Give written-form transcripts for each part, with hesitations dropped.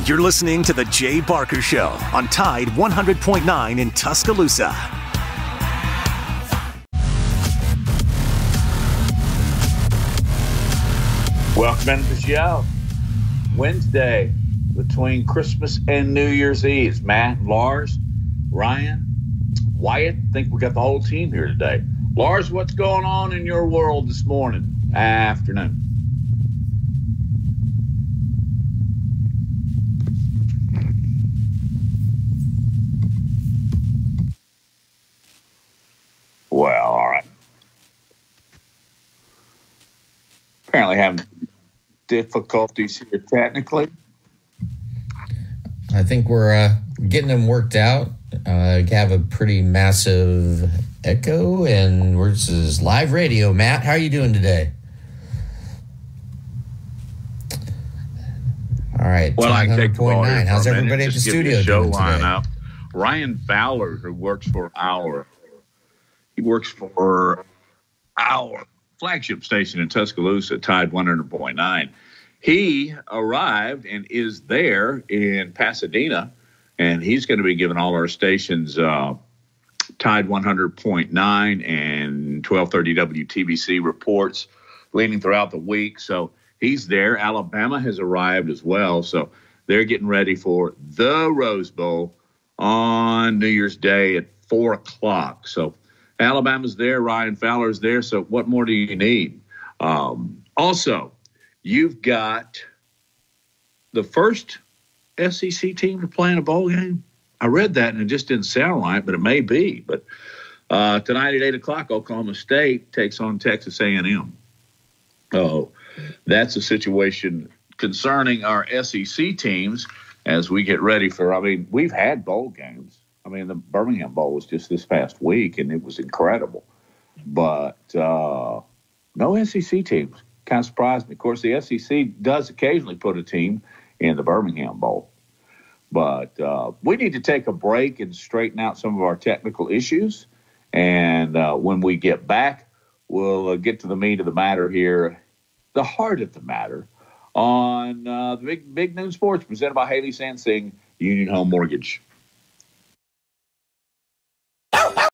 You're listening to The Jay Barker Show on Tide 100.9 in Tuscaloosa. Welcome into the show. Wednesday, between Christmas and New Year's Eve. Matt, Lars, Ryan, Wyatt. I think we got the whole team here today. Lars, what's going on in your world this morning, afternoon? Well, all right. Apparently having difficulties here technically. I think we're getting them worked out. Have a pretty massive echo, and this is live radio. Matt, how are you doing today? All right. Well, I can take the ball here. How's everybody at the studio doing today? Up. Ryan Fowler, who works for our flagship station in Tuscaloosa, Tide 100.9. He arrived and is there in Pasadena, and he's going to be giving all our stations Tide 100.9 and 1230 WTBC reports leading throughout the week. So he's there. Alabama has arrived as well. So they're getting ready for the Rose Bowl on New Year's Day at 4 o'clock. So Alabama's there. Ryan Fowler's there. So what more do you need? Also, you've got the first SEC team to play in a bowl game. I read that, and it just didn't sound right, but it may be. But tonight at 8 o'clock, Oklahoma State takes on Texas A&M. Oh, that's a situation concerning our SEC teams as we get ready for, we've had bowl games. The Birmingham Bowl was just this past week, and it was incredible. But no SEC teams. Kind of surprised me. Of course, the SEC does occasionally put a team in the Birmingham Bowl. But we need to take a break and straighten out some of our technical issues. And when we get back, we'll get to the meat of the matter here, the heart of the matter, on the Big Noon Sports presented by Haley Sansing, Union Home Mortgage.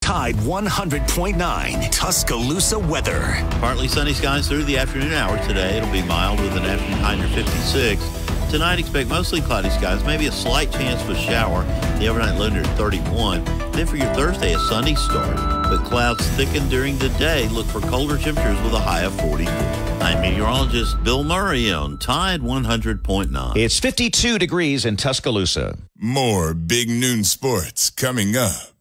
Tide 100.9 Tuscaloosa weather. Partly sunny skies through the afternoon hours today. It'll be mild with an afternoon high near 56. Tonight, expect mostly cloudy skies, maybe a slight chance of a shower. The overnight low near 31. Then for your Thursday, a sunny start, but clouds thicken during the day. Look for colder temperatures with a high of 44. I'm meteorologist Bill Murray on Tide 100.9. It's 52 degrees in Tuscaloosa. More Big Noon Sports coming up.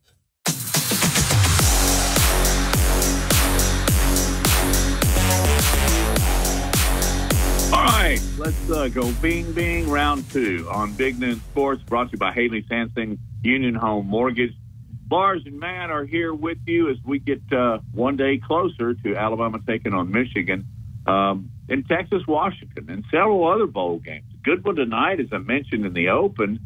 Let's go bing, bing, round two on Big Noon Sports, brought to you by Haley Sansing, Union Home Mortgage. Lars and Matt are here with you as we get one day closer to Alabama taking on Michigan, and Texas, Washington, and several other bowl games. Good one tonight, as I mentioned in the open.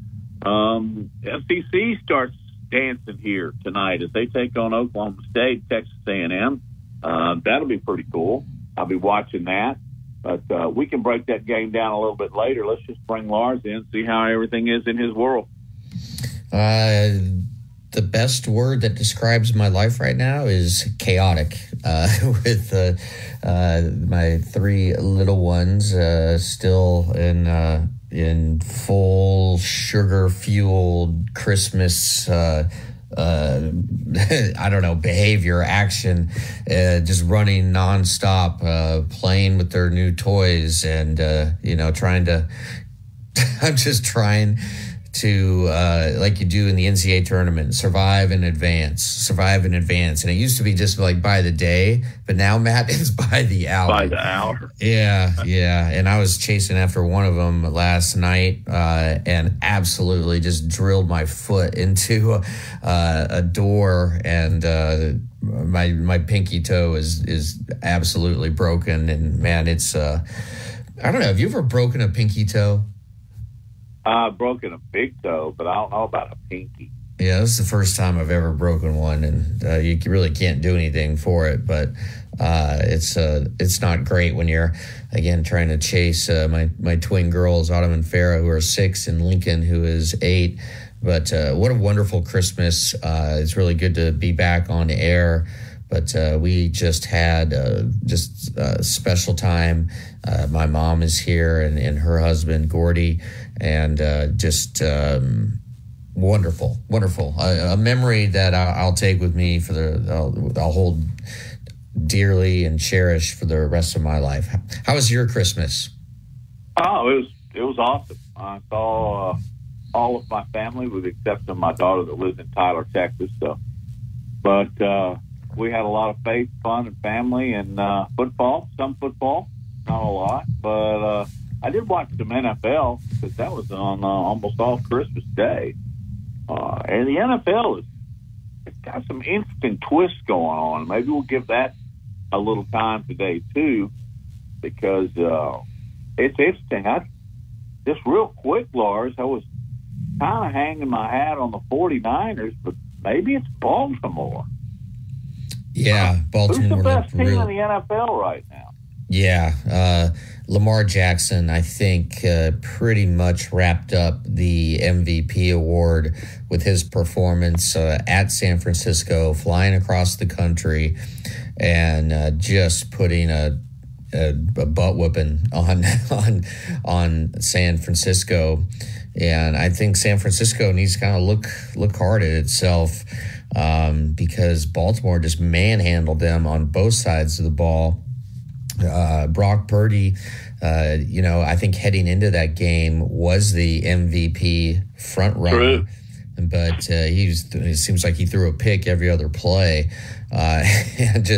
SEC starts dancing here tonight as they take on Oklahoma State, Texas A&M. That'll be pretty cool. I'll be watching that. But we can break that game down a little bit later. Let's just bring Lars in, see how everything is in his world. The best word that describes my life right now is chaotic. With my three little ones still in full sugar-fueled Christmas behavior, action, just running nonstop, playing with their new toys, and I'm just trying to, like you do in the NCAA tournament, survive in advance. And it used to be just like by the day, but now, Matt, it's by the hour. By the hour. Yeah. And I was chasing after one of them last night and absolutely just drilled my foot into a door, and my pinky toe is absolutely broken. And, man, it's I don't know. Have you ever broken a pinky toe? I've broken a big toe, but I don't know about a pinky. Yeah, this is the first time I've ever broken one, and you really can't do anything for it. But it's not great when you're, again, trying to chase my twin girls, Autumn and Farah, who are 6, and Lincoln, who is 8. But what a wonderful Christmas. It's really good to be back on air. But we just had just a special time. My mom is here, and her husband, Gordy, and just wonderful. A memory that I'll take with me I'll hold dearly and cherish for the rest of my life. How was your Christmas? Oh, it was awesome. I saw all of my family, with the exception of my daughter that lives in Tyler, Texas. But we had a lot of faith, fun, and family, and football. Some football, not a lot, but I did watch some NFL because that was on almost all Christmas Day. And the NFL it's got some interesting twists going on. Maybe we'll give that a little time today too, because it's interesting. Just real quick, Lars, I was kind of hanging my hat on the 49ers, but maybe it's Baltimore. Yeah, Baltimore. Who's the best team in the NFL right now? Yeah, Lamar Jackson, I think, pretty much wrapped up the MVP award with his performance at San Francisco, flying across the country, and just putting a butt whooping on San Francisco. And I think San Francisco needs to kind of look hard at itself, because Baltimore just manhandled them on both sides of the ball. Brock Purdy, I think heading into that game was the MVP front runner. True. But it seems like he threw a pick every other play, and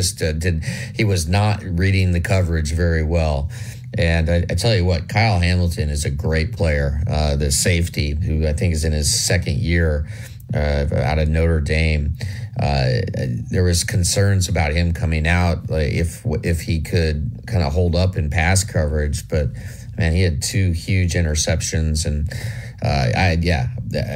he was not reading the coverage very well. And I tell you what, Kyle Hamilton is a great player, the safety, who I think is in his second year out of Notre Dame. There was concerns about him coming out, like if he could kind of hold up in pass coverage, but man, he had 2 huge interceptions, and I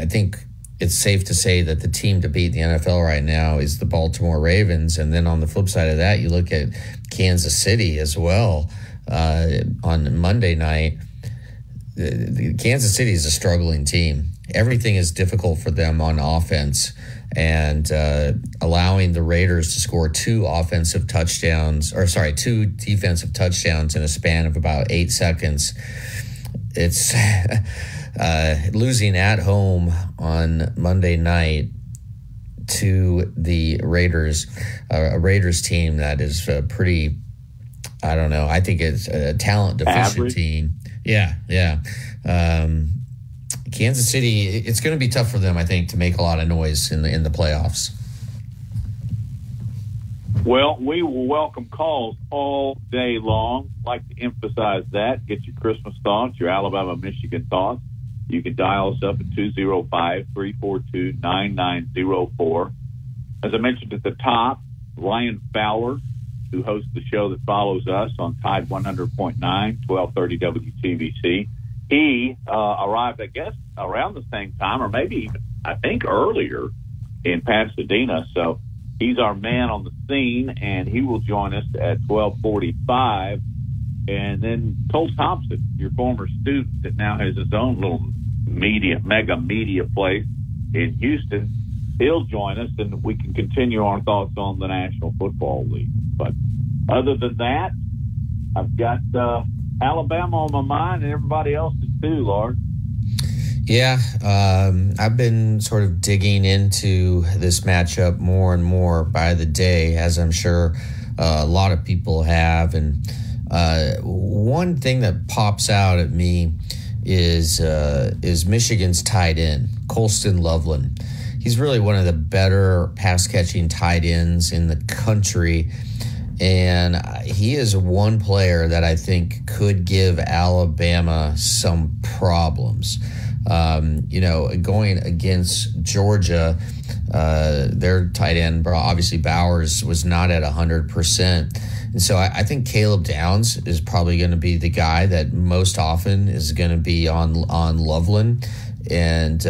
think it's safe to say that the team to beat the NFL right now is the Baltimore Ravens. And then on the flip side of that, you look at Kansas City as well. On Monday night, the Kansas City is a struggling team. Everything is difficult for them on offense, and allowing the Raiders to score 2 defensive touchdowns in a span of about 8 seconds. It's losing at home on Monday night to the Raiders, a Raiders team that is pretty, I don't know, I think it's a talent deficient team. Yeah. Kansas City, it's going to be tough for them, I think, to make a lot of noise in the playoffs. Well, we will welcome calls all day long. I'd like to emphasize that. Get your Christmas thoughts, your Alabama, Michigan thoughts. You can dial us up at 205-342-9904. As I mentioned at the top, Ryan Fowler, who hosts the show that follows us on Tide 100.9, 1230 WTVC. He arrived, I guess, around the same time, or maybe even, I think, earlier in Pasadena. So he's our man on the scene, and he will join us at 12:45. And then Cole Thompson, your former student that now has his own little mega media place in Houston, he'll join us, and we can continue our thoughts on the National Football League. But other than that, I've got Alabama on my mind, and everybody else's too, Lord. Yeah, I've been sort of digging into this matchup more and more by the day, as I'm sure a lot of people have. And one thing that pops out at me is Michigan's tight end, Colston Loveland. He's really one of the better pass-catching tight ends in the country. And he is one player that I think could give Alabama some problems. Going against Georgia, their tight end, obviously Bowers, was not at 100%. And so I think Caleb Downs is probably going to be the guy that most often is going to be on Loveland. And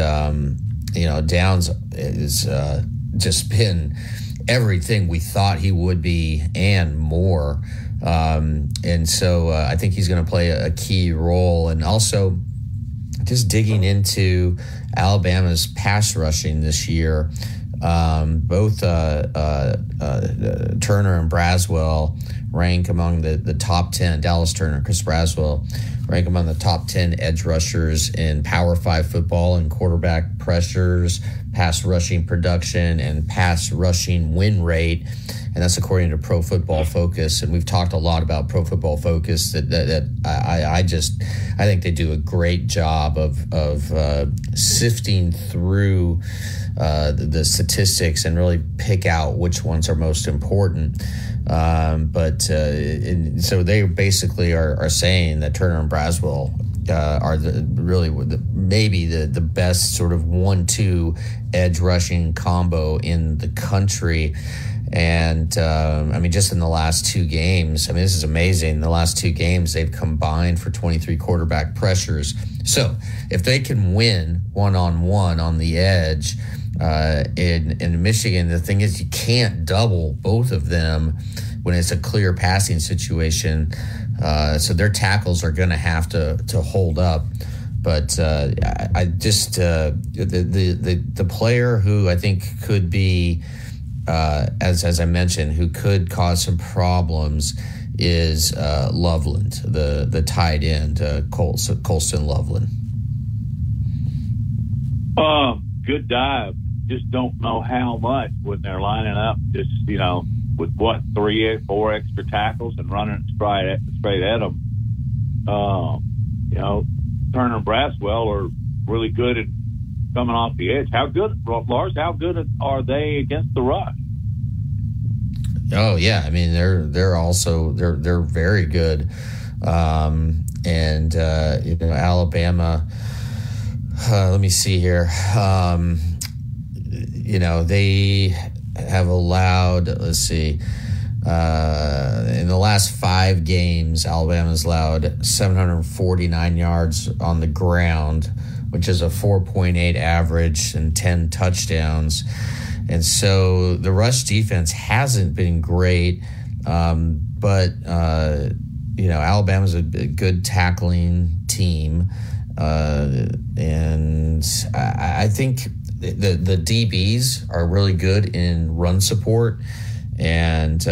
Downs is just been everything we thought he would be and more. And so I think he's going to play a key role. And also just digging into Alabama's pass rushing this year, both Turner and Braswell rank among the top 10. Dallas Turner, Chris Braswell rank among the top 10 edge rushers in Power 5 football and quarterback pressures, pass rushing production, and pass rushing win rate. And that's according to Pro Football Focus. And we've talked a lot about Pro Football Focus. I think they do a great job of sifting through the statistics and really pick out which ones are most important. So they basically are saying that Turner and Braswell are maybe the best sort of 1-2 edge rushing combo in the country. And just in the last 2 games, this is amazing. The last 2 games, they've combined for 23 quarterback pressures. So if they can win one-on-one on the edge in Michigan, the thing is you can't double both of them when it's a clear passing situation. So their tackles are going to have to hold up. But the player who I think could be, as I mentioned, who could cause some problems is Loveland, the tight end, Colston Loveland. Good dive. Just don't know how much when they're lining up. Just with 3 or 4 extra tackles and running straight at them. Turner and Braswell are really good at coming off the edge. How good, Lars? How good are they against the rush? Oh yeah, they're very good, Alabama. Let me see here. They have allowed. Let's see. In the last 5 games, Alabama's allowed 749 yards on the ground, which is a 4.8 average and 10 touchdowns. And so the rush defense hasn't been great, but Alabama's a good tackling team, and I think the DBs are really good in run support, and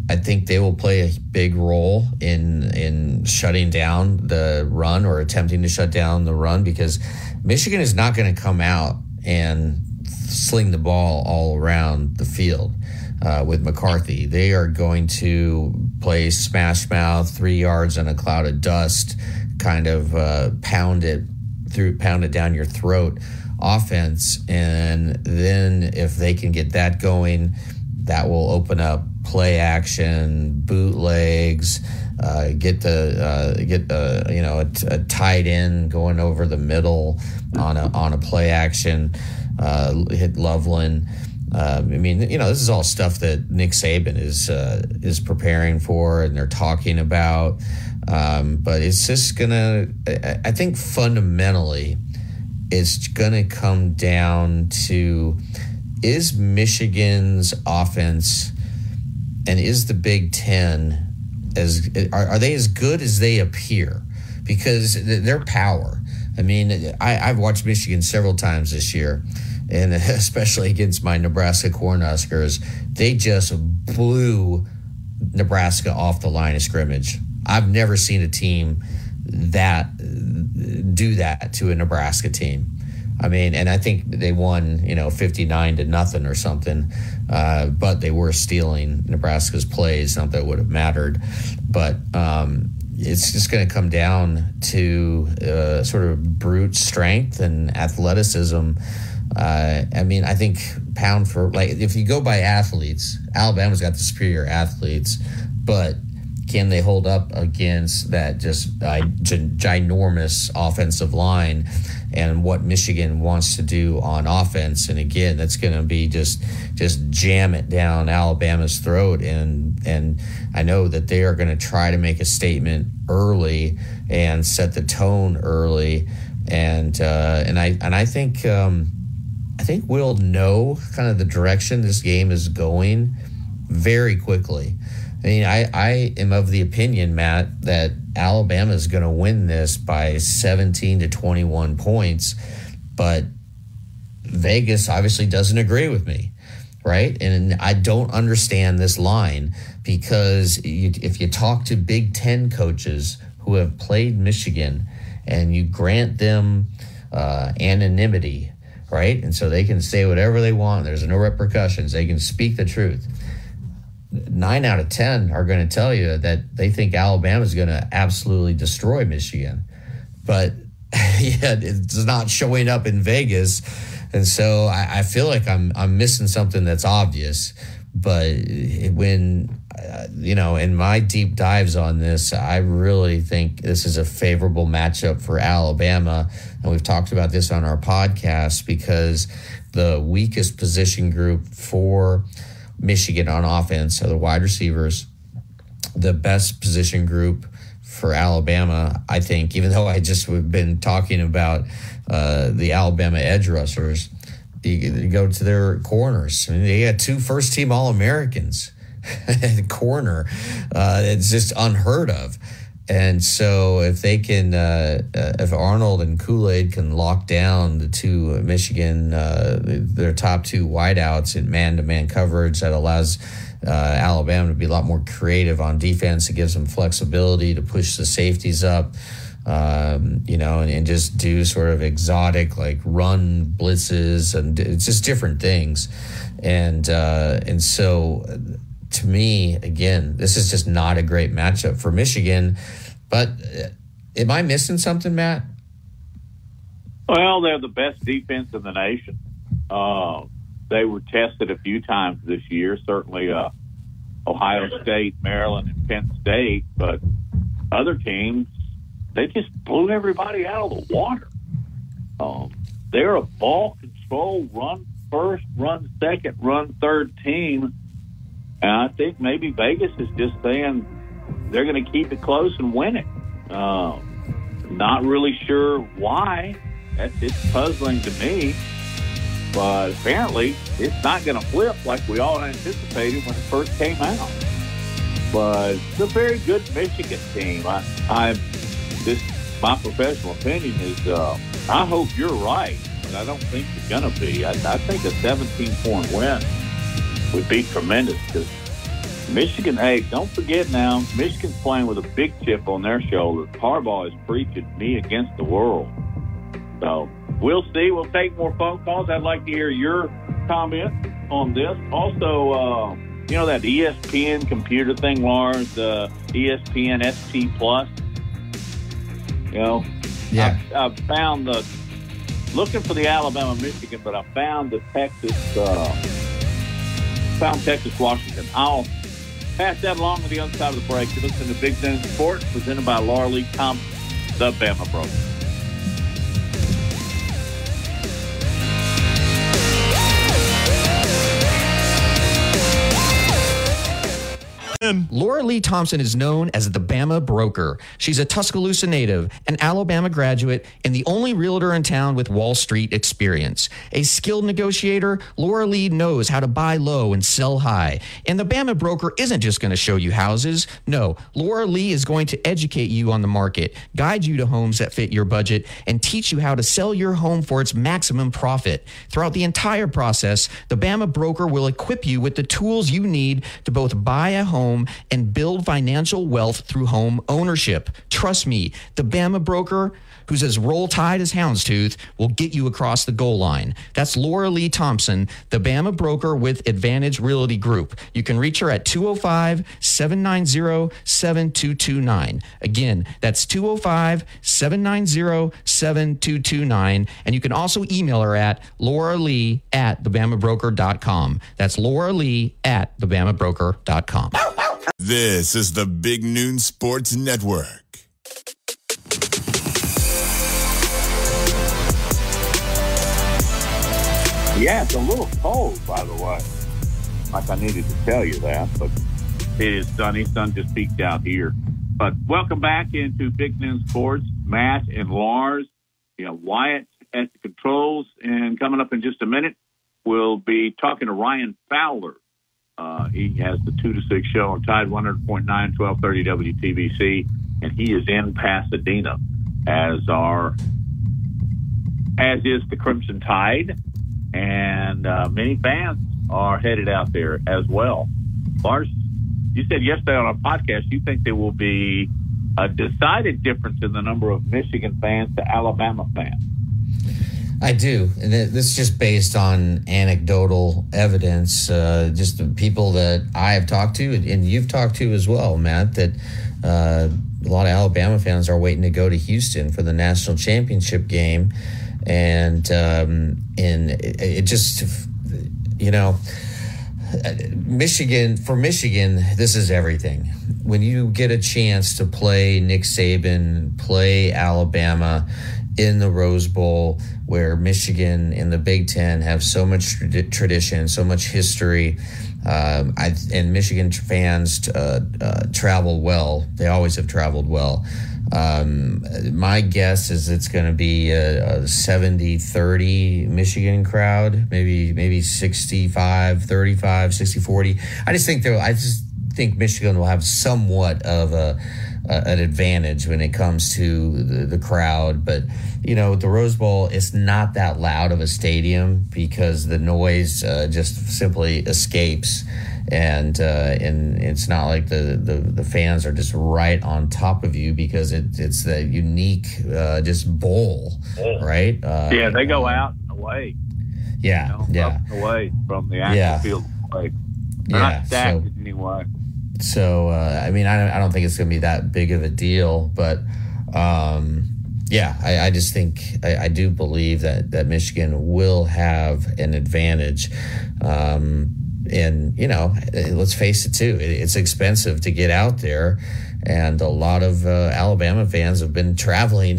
I think they will play a big role in shutting down the run or attempting to shut down the run, because Michigan is not going to come out and sling the ball all around the field with McCarthy. They are going to play smash mouth, 3 yards in a cloud of dust, kind of pound it down your throat offense. And then if they can get that going, that will open up play action, bootlegs, get a tight end going over the middle on a play action, hit Loveland. This is all stuff that Nick Saban is preparing for and they're talking about. But it's just I think fundamentally, it's gonna come down to, is Michigan's offense and is the Big Ten are they as good as they appear? Because their power. I've watched Michigan several times this year, and especially against my Nebraska Cornhuskers, they just blew Nebraska off the line of scrimmage. I've never seen a team do that to a Nebraska team. And I think they won, 59-0 or something, but they were stealing Nebraska's plays. Not that it would have mattered, but it's just going to come down to sort of brute strength and athleticism. I think pound for, if you go by athletes, Alabama's got the superior athletes, but can they hold up against that just ginormous offensive line and what Michigan wants to do on offense? And again, that's going to be just jam it down Alabama's throat. And I know that they are going to try to make a statement early and set the tone early. And I think I think we'll know kind of the direction this game is going very quickly. I mean, I am of the opinion, Matt, that Alabama is going to win this by 17 to 21 points, but Vegas obviously doesn't agree with me, right? And I don't understand this line because if you talk to Big Ten coaches who have played Michigan and you grant them anonymity, right? And so they can say whatever they want. There's no repercussions. They can speak the truth. 9 out of 10 are going to tell you that they think Alabama is going to absolutely destroy Michigan. But yeah, it's not showing up in Vegas. And so I feel like I'm missing something that's obvious. But when, in my deep dives on this, I really think this is a favorable matchup for Alabama. And we've talked about this on our podcast because the weakest position group for Michigan on offense are the wide receivers. The best position group for Alabama, I think, even though I just have been talking about the Alabama edge rushers, you go to their corners. I mean, they got 2 first-team All-Americans at corner. It's just unheard of. And so if they can, if Arnold and Kool-Aid can lock down the 2 Michigan, their top 2 wideouts in man-to-man coverage, that allows Alabama to be a lot more creative on defense. It gives them flexibility to push the safeties up, and just do sort of exotic like run blitzes, and it's just different things. And so to me, again, this is just not a great matchup for Michigan. But am I missing something, Matt? Well, they're the best defense in the nation. They were tested a few times this year, certainly Ohio State, Maryland, and Penn State. But other teams, they just blew everybody out of the water. They're a ball control, run first, run second, run third team. And I think maybe Vegas is just saying they're going to keep it close and win it. Not really sure why. It's puzzling to me. But apparently it's not going to flip like we all anticipated when it first came out. But it's a very good Michigan team. My professional opinion is I hope you're right, but I don't think you're going to be. I think a 17-point win would be tremendous because Michigan, hey, don't forget now, Michigan's playing with a big chip on their shoulder. Harbaugh is preaching me against the world. So we'll see. We'll take more phone calls. I'd like to hear your comment on this. Also, that ESPN computer thing, Lars, ESPN ST Plus. Yeah. I found looking for the Alabama-Michigan, but I found the Texas-Washington. I'll pass that along to the other side of the break. You listen to Big Noon Sports, presented by Laura Lee Thompson, the Bama Broker. Laura Lee Thompson is known as the Bama Broker. She's a Tuscaloosa native, an Alabama graduate, and the only realtor in town with Wall Street experience. A skilled negotiator, Laura Lee knows how to buy low and sell high. And the Bama Broker isn't just going to show you houses. No, Laura Lee is going to educate you on the market, guide you to homes that fit your budget, and teach you how to sell your home for its maximum profit. Throughout the entire process, the Bama Broker will equip you with the tools you need to both buy a home and build financial wealth through home ownership. Trust me, the Bama Broker, who's as roll tide as houndstooth, will get you across the goal line. That's Laura Lee Thompson, the Bama Broker with Advantage Realty Group. You can reach her at 205-790-7229. Again, that's 205-790-7229. And you can also email her at lauralee@thebamabroker.com. That's lauralee@thebamabroker.com. This is the Big Noon Sports Network. Yeah, it's a little cold, by the way. Like I needed to tell you that, but it is sunny. Sun just peeked out here. But welcome back into Big Noon Sports. Matt and Lars, Wyatt at the controls. And coming up in just a minute, we'll be talking to Ryan Fowler. He has the 2 to 6 show on Tide 100.9, 1230 WTBC, and he is in Pasadena, as is the Crimson Tide, and many fans are headed out there as well. Lars, you said yesterday on our podcast you think there will be a decided difference in the number of Michigan fans to Alabama fans. I do. And this is just based on anecdotal evidence, just the people that I have talked to and you've talked to as well, Matt, that a lot of Alabama fans are waiting to go to Houston for the national championship game. And it just, Michigan, this is everything. When you get a chance to play Nick Saban, play Alabama in the Rose Bowl, where Michigan and the Big Ten have so much tradition, so much history, and Michigan fans travel well. They always have traveled well. My guess is it's going to be a 70-30 Michigan crowd, maybe 65-35, 60-40. I just think Michigan will have somewhat of an advantage when it comes to the crowd. But, the Rose Bowl is not that loud of a stadium because the noise just simply escapes. And it's not like the fans are just right on top of you because it's the unique just bowl, right? They go out and away. Yeah, up and away from the actual field of play. They're not stacked anyway. So, I don't think it's going to be that big of a deal, but, I just think I do believe that Michigan will have an advantage. And, let's face it, too. It's expensive to get out there. And a lot of Alabama fans have been traveling,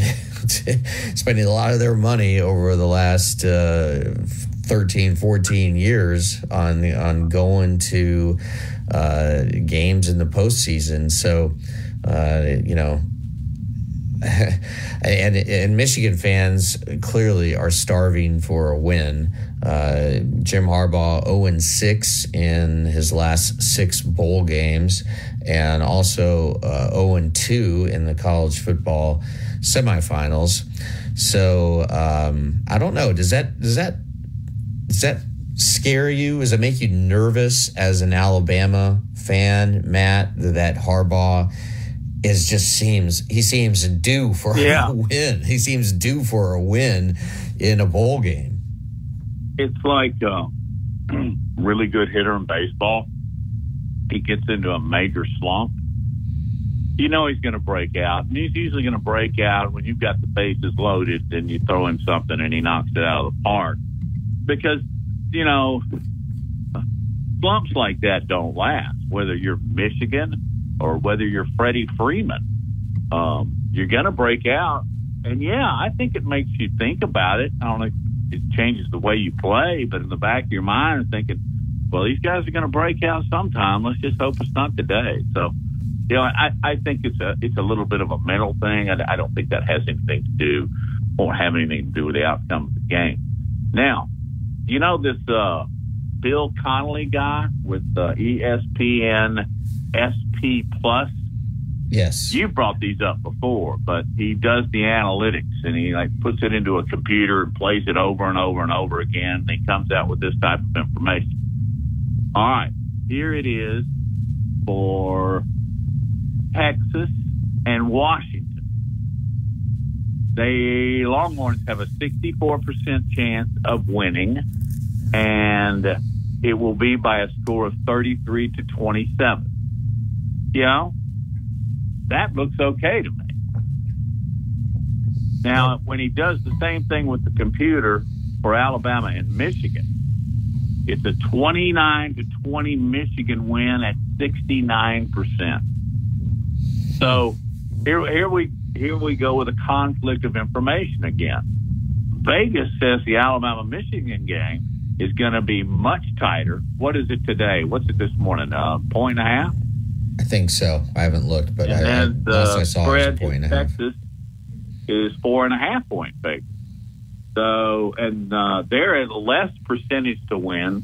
spending a lot of their money over the last 13, 14 years on going to games in the postseason. So, and Michigan fans clearly are starving for a win. Jim Harbaugh 0-6 in his last 6 bowl games, and also 0-2 in the college football semifinals. So I don't know. Does that scare you? Does it make you nervous as an Alabama fan, Matt, that Harbaugh seems due for a win? He seems due for a win in a bowl game. It's like really good hitter in baseball. He gets into a major slump. He's going to break out. And he's usually going to break out when you've got the bases loaded and you throw him something and he knocks it out of the park. Because, slumps like that don't last, whether you're Michigan or whether you're Freddie Freeman. You're going to break out. And, I think it makes you think about it. I don't know. It changes the way you play, but in the back of your mind, you're thinking, well, these guys are going to break out sometime. Let's just hope it's not today. So, I think it's a little bit of a mental thing. I don't think that has anything to do or have anything to do with the outcome of the game. Now, this Bill Connolly guy with ESPN SP Plus? Yes. You've brought these up before, but he does the analytics and he puts it into a computer and plays it over and over and over again. And he comes out with this type of information. All right. Here it is for Texas and Washington. The Longhorns have a 64% chance of winning, and it will be by a score of 33-27. That looks okay to me. Now, when he does the same thing with the computer for Alabama and Michigan, it's a 29-20 Michigan win at 69%. So here we go with a conflict of information again. Vegas says the Alabama-Michigan game is going to be much tighter. What is it today? What's it this morning? 1.5? I think so. I haven't looked, but and last I saw it was spread in 1.5. Texas is 4.5 point favorite. So, and they're at a less percentage to win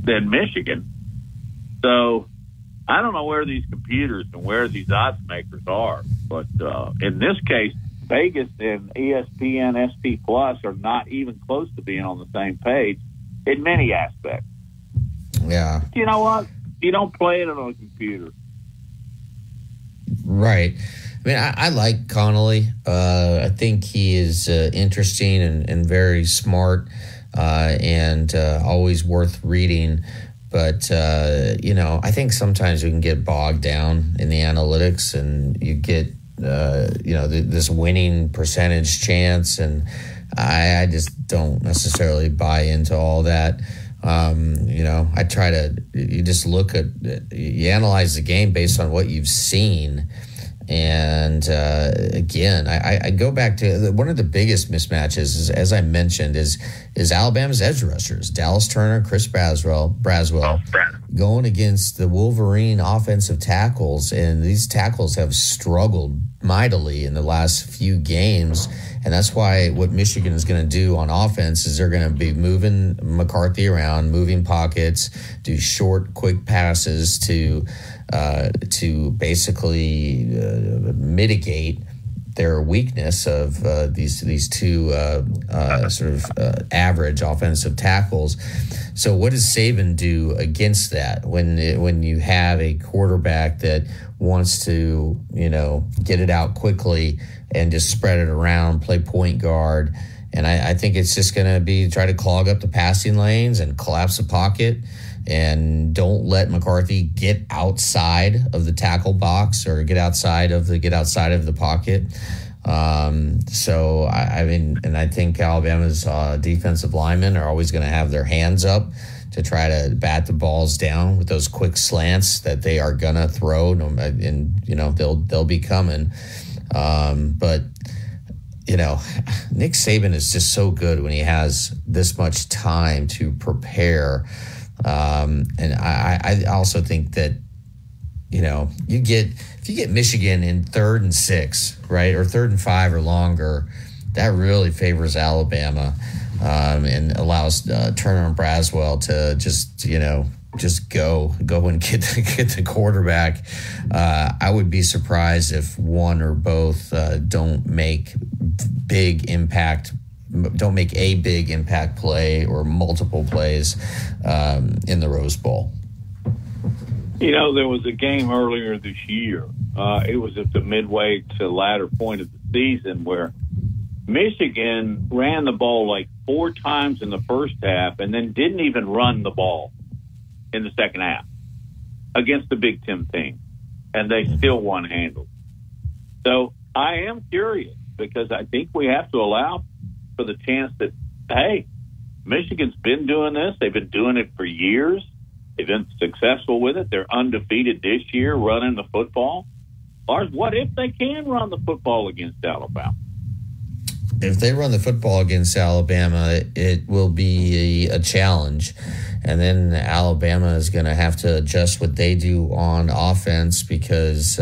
than Michigan. So, I don't know where these computers and where these odds makers are, but in this case, Vegas and ESPN SP Plus are not even close to being on the same page in many aspects. Yeah. You know what? You don't play it on a computer. Right. I mean, I like Connolly. I think he is interesting and very smart and always worth reading. But, I think sometimes we can get bogged down in the analytics and you get, this winning percentage chance. And I just don't necessarily buy into all that. I try to, you just look at, you analyze the game based on what you've seen. And again, I go back to one of the biggest mismatches, is, as I mentioned, is Alabama's edge rushers, Dallas Turner, Chris Braswell, going against the Wolverine offensive tackles. And these tackles have struggled mightily in the last few games. And that's why what Michigan is going to do on offense is they're going to be moving McCarthy around, moving pockets, do short, quick passes to basically mitigate their weakness of these two average offensive tackles. So what does Saban do against that when you have a quarterback that wants to get it out quickly and just spread it around, play point guard? And I think it's just going to be try to clog up the passing lanes and collapse the pocket. And don't let McCarthy get outside of the tackle box or get outside of the pocket. I think Alabama's defensive linemen are always going to have their hands up to try to bat the balls down with those quick slants that they are going to throw, and they'll be coming. But Nick Saban is just so good when he has this much time to prepare. And I also think that, if you get Michigan in 3rd and 6, right, or 3rd and 5 or longer, that really favors Alabama, and allows Turner and Braswell to just go and get the quarterback. I would be surprised if one or both don't make a big impact play or multiple plays in the Rose Bowl. There was a game earlier this year. It was at the midway to latter point of the season where Michigan ran the ball like 4 times in the first half and then didn't even run the ball in the second half against the Big Ten team. And they still won handle. So I am curious because I think we have to allow for the chance that, hey, Michigan's been doing this. They've been doing it for years. They've been successful with it. They're undefeated this year running the football. Lars, what if they can run the football against Alabama? If they run the football against Alabama, it will be a challenge. And then Alabama is going to have to adjust what they do on offense because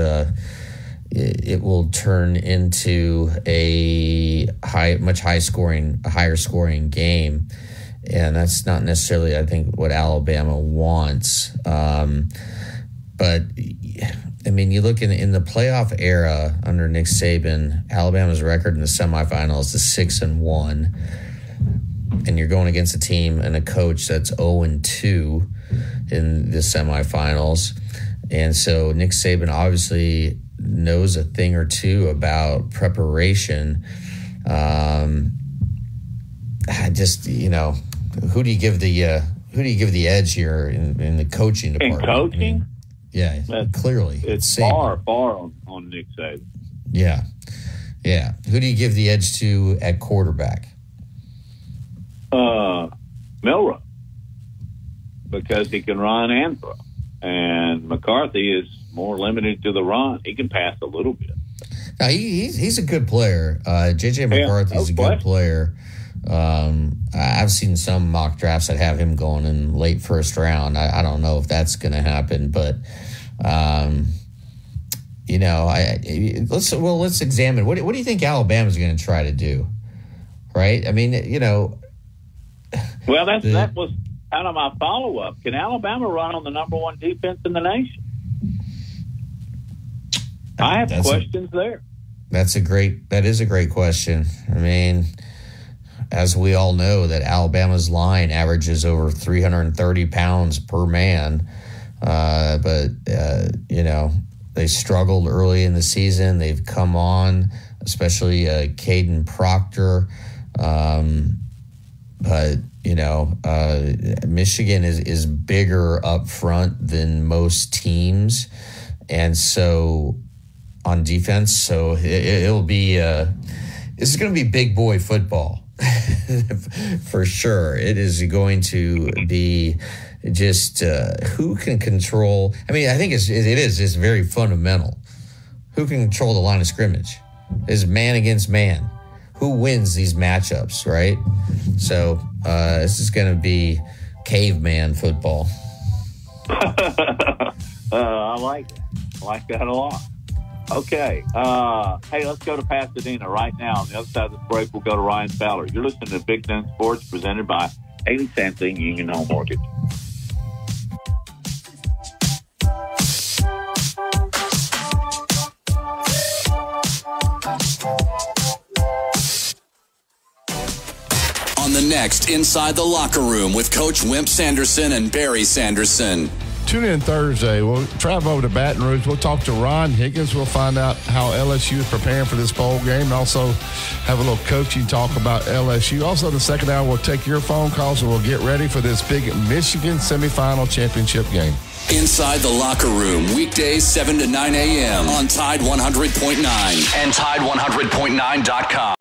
it will turn into a higher scoring game. And that's not necessarily, I think, what Alabama wants. But I mean, you look in the playoff era under Nick Saban, Alabama's record in the semifinals is 6-1, and you're going against a team and a coach that's 0-2 in the semifinals. And so Nick Saban obviously knows a thing or two about preparation. Who do you give the edge here in the coaching department? In coaching? I mean, yeah, clearly. It's far on Nick Saban. Yeah. Yeah. Who do you give the edge to at quarterback? Milroe. Because he can run and throw. And McCarthy is more limited to the run. He can pass a little bit. Now, he's a good player. J.J. McCarthy's a good player. I've seen some mock drafts that have him going in late first round. I don't know if that's going to happen, but let's examine. What do you think Alabama's going to try to do? right? I mean, you know. Well, that was kind of my follow-up. Can Alabama run on the number one defense in the nation? I have questions there. That is a great question. I mean, as we all know, that Alabama's line averages over 330 pounds per man. But you know, they struggled early in the season. They've come on, especially Caden Proctor. But, you know, Michigan is bigger up front than most teams. And so on defense, so it'll be this is going to be big boy football for sure. It is going to be just who can control. I mean, I think it is just very fundamental. Who can control the line of scrimmage? Is man against man. Who wins these matchups, right? So this is going to be caveman football. I like it. I like that a lot. Okay. Hey, let's go to Pasadena right now. On the other side of this break, we'll go to Ryan Fowler. You're listening to Big Noon Sports presented by Haley Sansing, Union Home Mortgage. On the next Inside the Locker Room with Coach Wimp Sanderson and Barry Sanderson. Tune in Thursday. We'll travel over to Baton Rouge. We'll talk to Ron Higgins. We'll find out how LSU is preparing for this bowl game and also have a little coaching talk about LSU. Also, in the second hour, we'll take your phone calls and we'll get ready for this big Michigan semifinal championship game. Inside the Locker Room, weekdays 7 to 9 a.m. on Tide 100.9 and Tide100.9.com.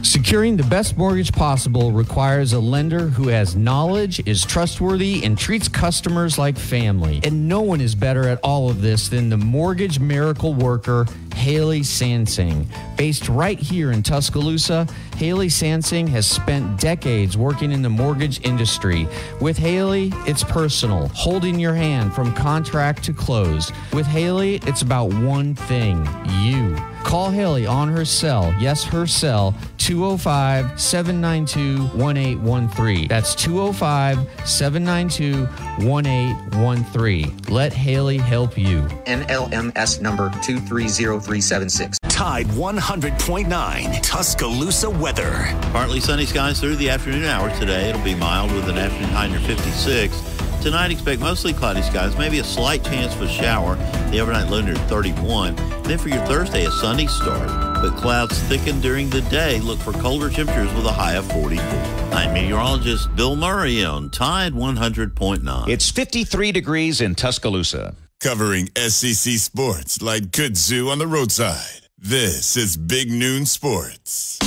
Securing the best mortgage possible requires a lender who has knowledge, is trustworthy, and treats customers like family. And no one is better at all of this than the mortgage miracle worker, Haley Sansing. Based right here in Tuscaloosa, Haley Sansing has spent decades working in the mortgage industry. With Haley, it's personal, holding your hand from contract to close. With Haley, it's about one thing, you. Call Haley on her cell, yes, her cell, 205-792-1813. That's 205-792-1813. Let Haley help you. NLMS number 230376. Tide 100.9 Tuscaloosa weather. Partly sunny skies through the afternoon hours today. It'll be mild with an afternoon high near 56. Tonight, expect mostly cloudy skies, maybe a slight chance of a shower. The overnight low near 31. Then for your Thursday, a sunny start, but clouds thicken during the day. Look for colder temperatures with a high of 44. I'm meteorologist Bill Murray on Tide 100.9. It's 53 degrees in Tuscaloosa. Covering SEC sports like kudzu on the roadside. This is Big Noon Sports.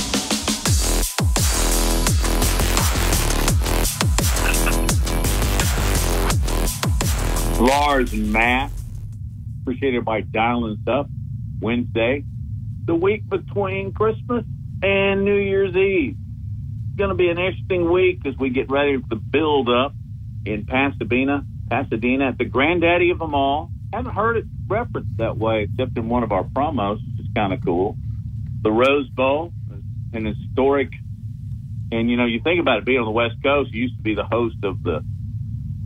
Lars and Matt, appreciate everybody dialing us up. Wednesday, the week between Christmas and New Year's Eve. It's going to be an interesting week as we get ready for the build-up in Pasadena at the granddaddy of them all. Haven't heard it referenced that way except in one of our promos, which is kind of cool. The Rose Bowl, an historic, and you know, you think about it being on the West Coast, you used to be the host of the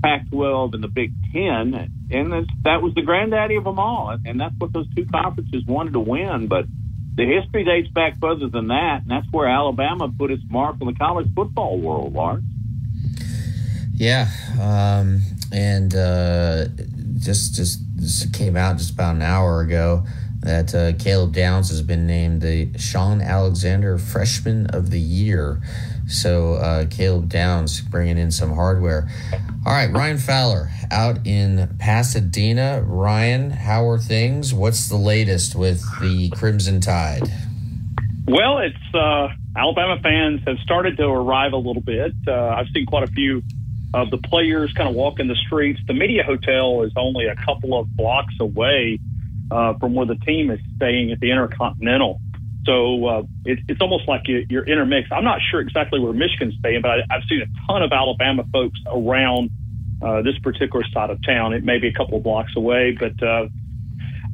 Pac-12 and the Big Ten, and that was the granddaddy of them all, and that's what those two conferences wanted to win. But the history dates back further than that, and that's where Alabama put its mark on the college football world, Lars. Yeah, and just came out just about an hour ago that Caleb Downs has been named the Sean Alexander Freshman of the Year. So Caleb Downs bringing in some hardware. All right, Ryan Fowler out in Pasadena. Ryan, how are things? What's the latest with the Crimson Tide? Well, it's Alabama fans have started to arrive a little bit. I've seen quite a few of the players kind of walking the streets. The media hotel is only a couple of blocks away from where the team is staying at the Intercontinental. So it's almost like you're intermixed. I'm not sure exactly where Michigan's staying, but I've seen a ton of Alabama folks around this particular side of town. It may be a couple of blocks away, but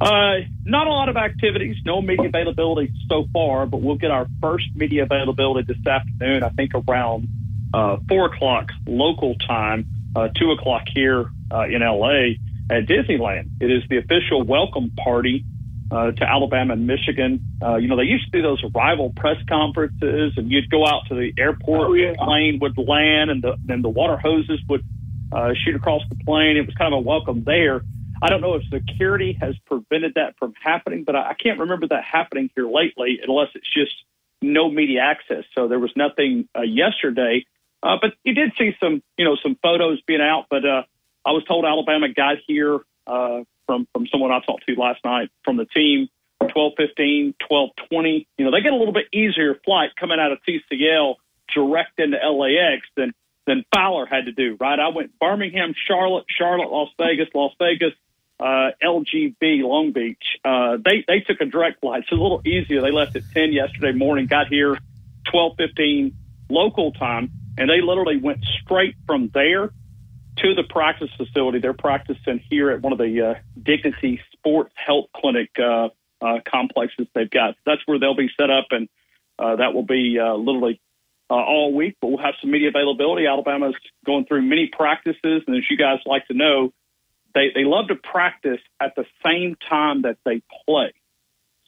Not a lot of activities, no media availability so far, but we'll get our first media availability this afternoon, I think around 4 o'clock local time, 2 o'clock here in L.A. at Disneyland. It is the official welcome party to Alabama and Michigan. They used to do those arrival press conferences, and you'd go out to the airport, the plane would land, and then the water hoses would shoot across the plane. It was kind of a welcome there. I don't know if security has prevented that from happening, but I can't remember that happening here lately unless it's just no media access. So there was nothing yesterday, but you did see some photos being out. But I was told Alabama got here from someone I talked to last night from the team, 12:15, 12:20. They get a little bit easier flight coming out of TCL direct into LAX than Fowler had to do, right? I went Birmingham, Charlotte, Las Vegas, LGB, Long Beach. They took a direct flight. So a little easier. They left at 10 yesterday morning, got here 12:15 local time, and they literally went straight from there to the practice facility. They're practicing here at one of the Dignity Sports Health Clinic complexes they've got. That's where they'll be set up, and that will be literally all week. But we'll have some media availability. Alabama's going through many practices, and as you guys like to know, they love to practice at the same time that they play.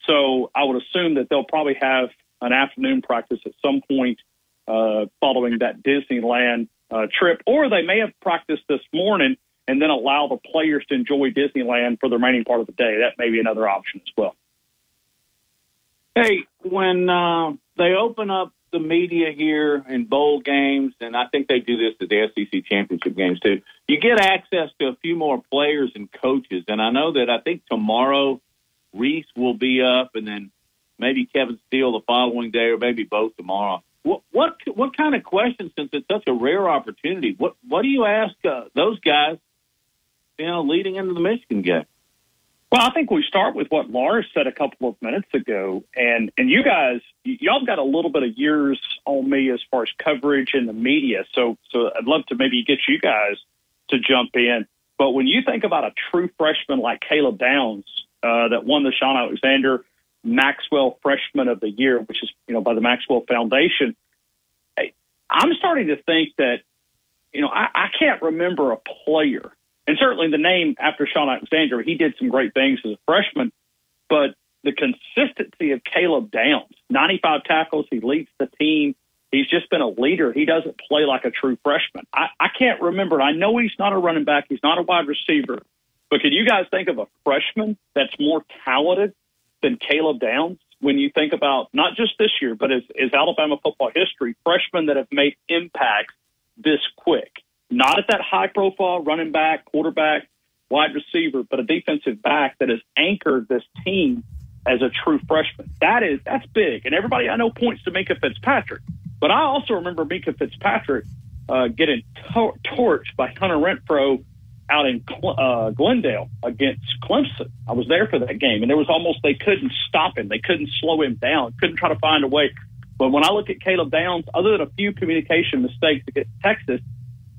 So I would assume that they'll probably have an afternoon practice at some point following that Disneyland trip, or they may have practiced this morning and then allow the players to enjoy Disneyland for the remaining part of the day. That may be another option as well. Hey, when they open up the media here in bowl games, and I think they do this at the SEC championship games too, you get access to a few more players and coaches. And I know that I think tomorrow Reese will be up, and then maybe Kevin Steele the following day, or maybe both tomorrow. What kind of questions, since it's such a rare opportunity, what do you ask those guys, leading into the Michigan game? Well, I think we start with what Lars said a couple of minutes ago, and you guys, y'all got a little bit of years on me as far as coverage in the media, so I'd love to maybe get you guys to jump in. But when you think about a true freshman like Caleb Downs that won the Sean Alexander Maxwell Freshman of the Year, which is by the Maxwell Foundation, I'm starting to think that I can't remember a player. And certainly the name after Sean Alexander, he did some great things as a freshman, but the consistency of Caleb Downs, 95 tackles, he leads the team. He's just been a leader. He doesn't play like a true freshman. I can't remember. I know he's not a running back. He's not a wide receiver. But can you guys think of a freshman that's more talented than Caleb Downs when you think about not just this year, but as Alabama football history, freshmen that have made impacts this quick? Not at that high-profile running back, quarterback, wide receiver, but a defensive back that has anchored this team as a true freshman. That's big. And everybody I know points to Minkah Fitzpatrick. But I also remember Minkah Fitzpatrick getting torched by Hunter Renfrow out in Glendale against Clemson. I was there for that game, and there was almost they couldn't stop him. They couldn't slow him down, couldn't try to find a way. But when I look at Caleb Downs, other than a few communication mistakes against Texas,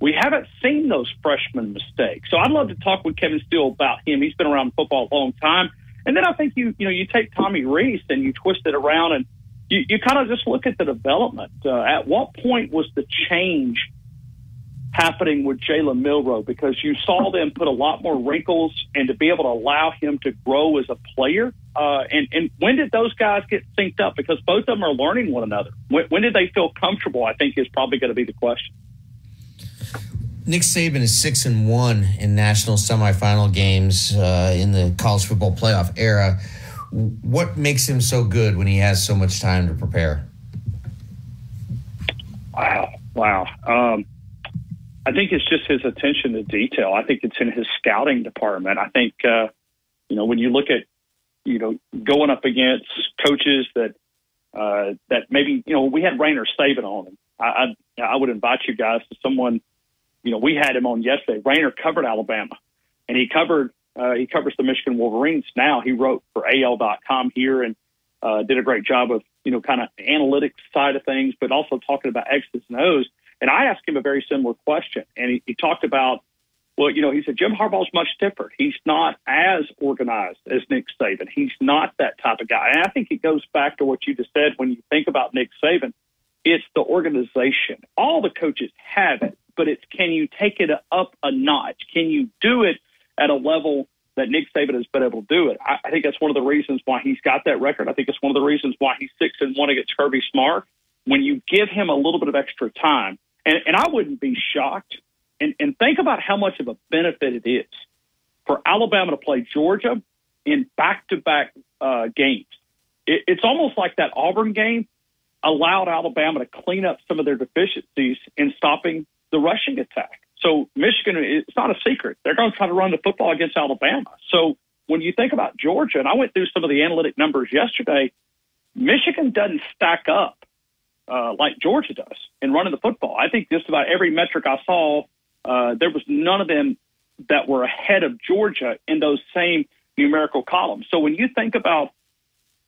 we haven't seen those freshman mistakes. So I'd love to talk with Kevin Steele about him. He's been around football a long time. And then I think you take Tommy Reese and you twist it around and you kind of just look at the development. At what point was the change happening with Jalen Milroe? Because you saw them put a lot more wrinkles and to be able to allow him to grow as a player. And when did those guys get synced up? Because both of them are learning one another. When did they feel comfortable, I think is probably going to be the question. Nick Saban is 6-1 in national semifinal games in the college football playoff era. What makes him so good when he has so much time to prepare? Wow. I think it's just his attention to detail. I think it's in his scouting department. I think, when you look at, going up against coaches that maybe, we had Rainer Saban on. I would invite you guys to someone. We had him on yesterday. Rainer covered Alabama, and he covers the Michigan Wolverines now. He wrote for AL.com here and did a great job of, kind of analytics side of things, but also talking about X's and O's. And I asked him a very similar question, and he talked about, Well, he said Jim Harbaugh's much different. He's not as organized as Nick Saban. He's not that type of guy. And I think it goes back to what you just said when you think about Nick Saban. It's the organization. All the coaches have it, but it's can you take it up a notch? Can you do it at a level that Nick Saban has been able to do it? I think that's one of the reasons why he's got that record. I think it's one of the reasons why he's 6-1 against Kirby Smart. When you give him a little bit of extra time, and I wouldn't be shocked. And think about how much of a benefit it is for Alabama to play Georgia in back-to-back games. It's almost like that Auburn game allowed Alabama to clean up some of their deficiencies in stopping the rushing attack. So Michigan, it's not a secret. They're going to try to run the football against Alabama. So when you think about Georgia, and I went through some of the analytic numbers yesterday, Michigan doesn't stack up like Georgia does in running the football. I think just about every metric I saw, there was none of them that were ahead of Georgia in those same numerical columns. So when you think about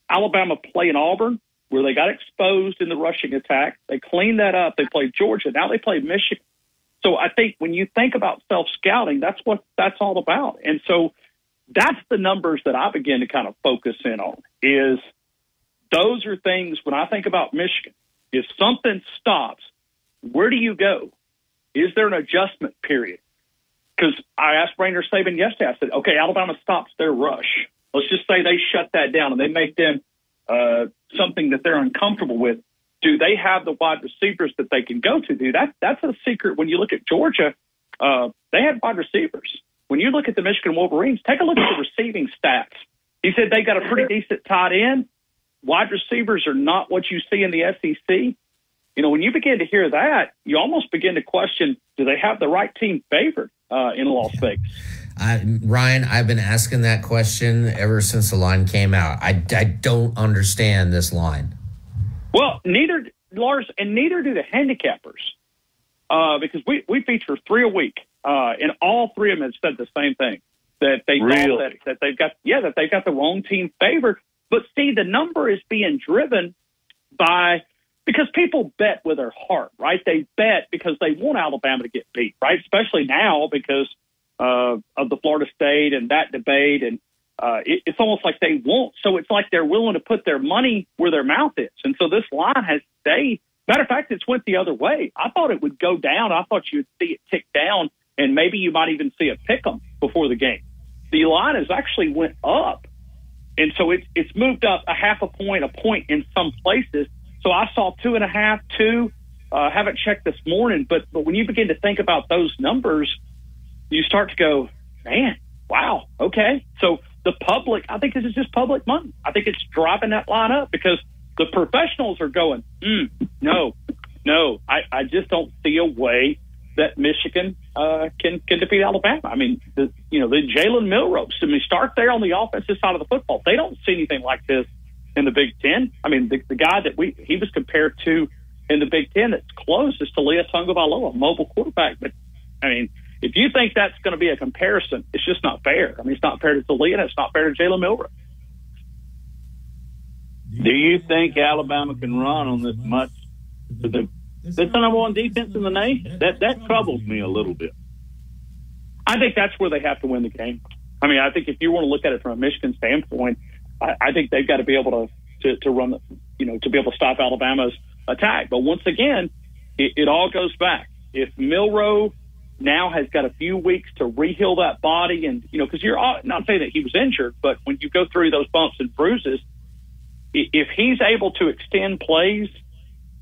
Alabama playing Auburn, where they got exposed in the rushing attack, they cleaned that up. They played Georgia. Now they play Michigan. So I think when you think about self-scouting, that's what that's all about. And so that's the numbers that I begin to kind of focus in on is those are things when I think about Michigan. If something stops, where do you go? Is there an adjustment period? Because I asked Brandon Saban yesterday, I said, okay, Alabama stops their rush. Let's just say they shut that down and they make them something that they're uncomfortable with. Do they have the wide receivers that they can go to? Dude, that's a secret. When you look at Georgia, they had wide receivers. When you look at the Michigan Wolverines, take a look at the receiving stats. He said they got a pretty decent tight end. Wide receivers are not what you see in the SEC. When you begin to hear that, you almost begin to question, do they have the right team favored in Las Vegas? Ryan, I've been asking that question ever since the line came out. I don't understand this line. Well, neither do the handicappers, because we feature 3 a week, and all 3 of them have said the same thing, that they thought that they've got the wrong team favored. But see, the number is being driven by because people bet with their heart, right? They bet because they want Alabama to get beat, right? Especially now because of the Florida State and that debate, and it's almost like they won't. So it's like they're willing to put their money where their mouth is. And so this line has stayed. Matter of fact, it's went the other way. I thought it would go down. I thought you'd see it tick down, and maybe you might even see it pick them before the game. The line has actually went up. And so it's moved up a half a point in some places. So I saw 2.5, 2. Haven't checked this morning, but when you begin to think about those numbers, you start to go, man, wow, okay. So the public, I think this is just public money. I think it's driving that line up because the professionals are going, no, I just don't see a way that Michigan can defeat Alabama. I mean, the Jalen Milroe. I mean, start there on the offensive side of the football. They don't see anything like this in the Big Ten. I mean, the guy that he was compared to in the Big Ten that's closest to Tua Tagovailoa, a mobile quarterback. But I mean, if you think that's going to be a comparison, it's just not fair. I mean, it's not fair to Tua, and it's not fair to Jalen Milroe. Do you think Alabama can run on this much? That's the number one defense in the nation. That troubles me a little bit. I think that's where they have to win the game. I mean, I think if you want to look at it from a Michigan standpoint, I think they've got to be able to run, to be able to stop Alabama's attack. But once again, it all goes back. If Milroe now has got a few weeks to re-heal that body, and because you're not saying that he was injured, but when you go through those bumps and bruises, if he's able to extend plays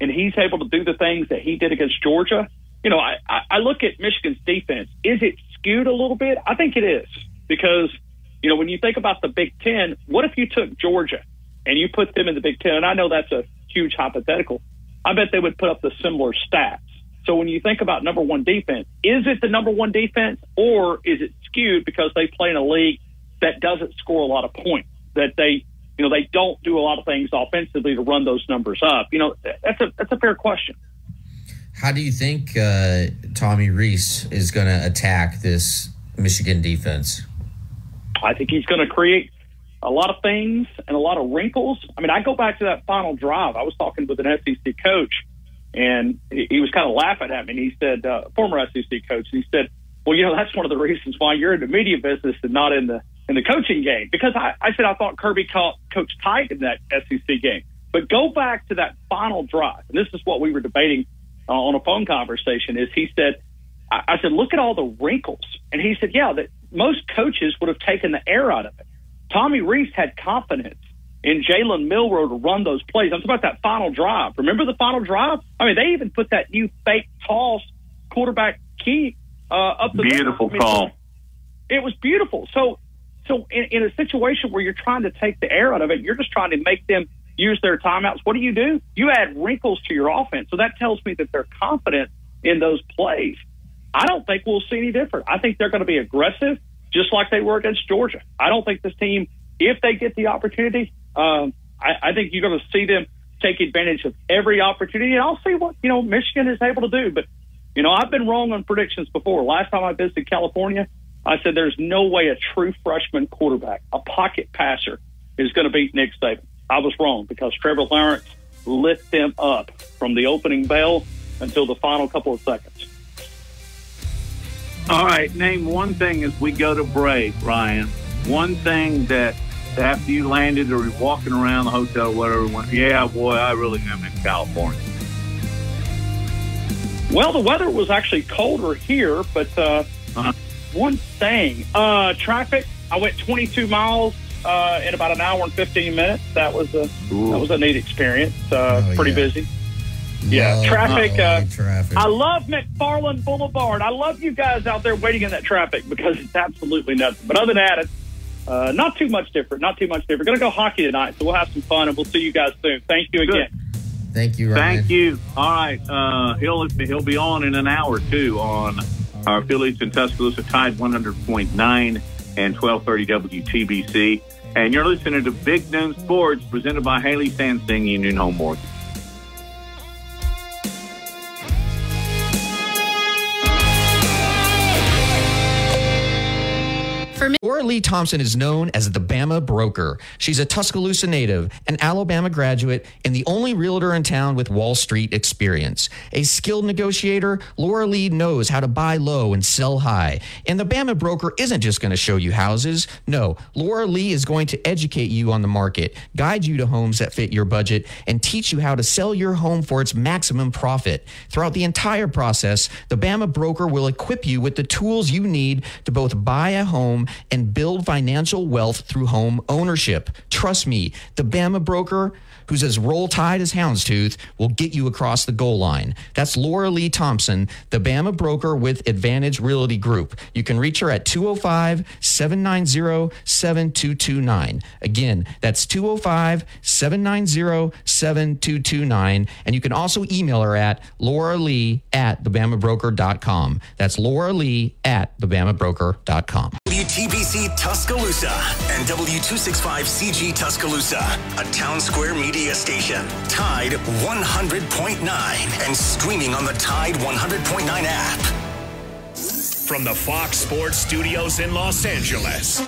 and he's able to do the things that he did against Georgia, I look at Michigan's defense. Is it skewed a little bit? I think it is because, when you think about the Big Ten, what if you took Georgia and you put them in the Big Ten? And I know that's a huge hypothetical. I bet they would put up the similar stats. So when you think about number one defense, is it the number one defense or is it skewed because they play in a league that doesn't score a lot of points, that they don't do a lot of things offensively to run those numbers up? That's a fair question. How do you think Tommy Rees is going to attack this Michigan defense? I think he's going to create a lot of things and a lot of wrinkles. I mean, I go back to that final drive. I was talking with an SEC coach, and he was kind of laughing at me. And he said, former SEC coach, and he said, well, that's one of the reasons why you're in the media business and not in the coaching game. Because I said I thought Kirby coached tight in that SEC game. But go back to that final drive, and this is what we were debating on a phone conversation, is he said, I said, look at all the wrinkles. And he said, yeah, that most coaches would have taken the air out of it. Tommy Rees had confidence in Jalen Milroe to run those plays. I'm talking about that final drive. Remember the final drive? I mean, they even put that new fake toss quarterback key up the beautiful call. It was beautiful. So in a situation where you're trying to take the air out of it, you're just trying to make them use their timeouts. What do? You add wrinkles to your offense. So that tells me that they're confident in those plays. I don't think we'll see any different. I think they're going to be aggressive, just like they were against Georgia. I don't think this team, if they get the opportunity, I think you're going to see them take advantage of every opportunity. And I'll see what, Michigan is able to do. But, I've been wrong on predictions before. Last time I visited California, I said there's no way a true freshman quarterback, a pocket passer, is going to beat Nick Saban. I was wrong because Trevor Lawrence lit them up from the opening bell until the final couple of seconds. All right, name one thing as we go to break, Ryan. One thing that after you landed or you're walking around the hotel, whatever, went, yeah, boy, I really am in California. Well, the weather was actually colder here, but one thing, traffic. I went 22 miles in about an hour and 15 minutes. That was a neat experience. Pretty busy. Yeah, traffic. I love McFarland Boulevard. I love you guys out there waiting in that traffic because it's absolutely nothing. But other than that, not too much different. Going to go hockey tonight, so we'll have some fun, and we'll see you guys soon. Thank you again. Thank you, Ryan. Thank you. All right, he'll be on in an hour too on our affiliates in Tuscaloosa, Tide 100.9 and 1230 WTBC. And you're listening to Big Noon Sports, presented by Haley Sansing Union Home Mortgage. Laura Lee Thompson is known as the Bama Broker. She's a Tuscaloosa native, an Alabama graduate, and the only realtor in town with Wall Street experience. A skilled negotiator, Laura Lee knows how to buy low and sell high. And the Bama Broker isn't just going to show you houses. No, Laura Lee is going to educate you on the market, guide you to homes that fit your budget, and teach you how to sell your home for its maximum profit. Throughout the entire process, the Bama Broker will equip you with the tools you need to both buy a home and build financial wealth through home ownership. Trust me, the Bama Broker, who's as roll tide as houndstooth, will get you across the goal line. That's Laura Lee Thompson, the Bama Broker with Advantage Realty Group. You can reach her at 205-790-7229. Again, that's 205-790-7229. And you can also email her at lauralee@thebamabroker.com. That's lauralee@thebamabroker.com. WTBC Tuscaloosa and W265CG Tuscaloosa, a Town Square media station. Tide 100.9 and streaming on the Tide 100.9 app. From the Fox Sports Studios in Los Angeles,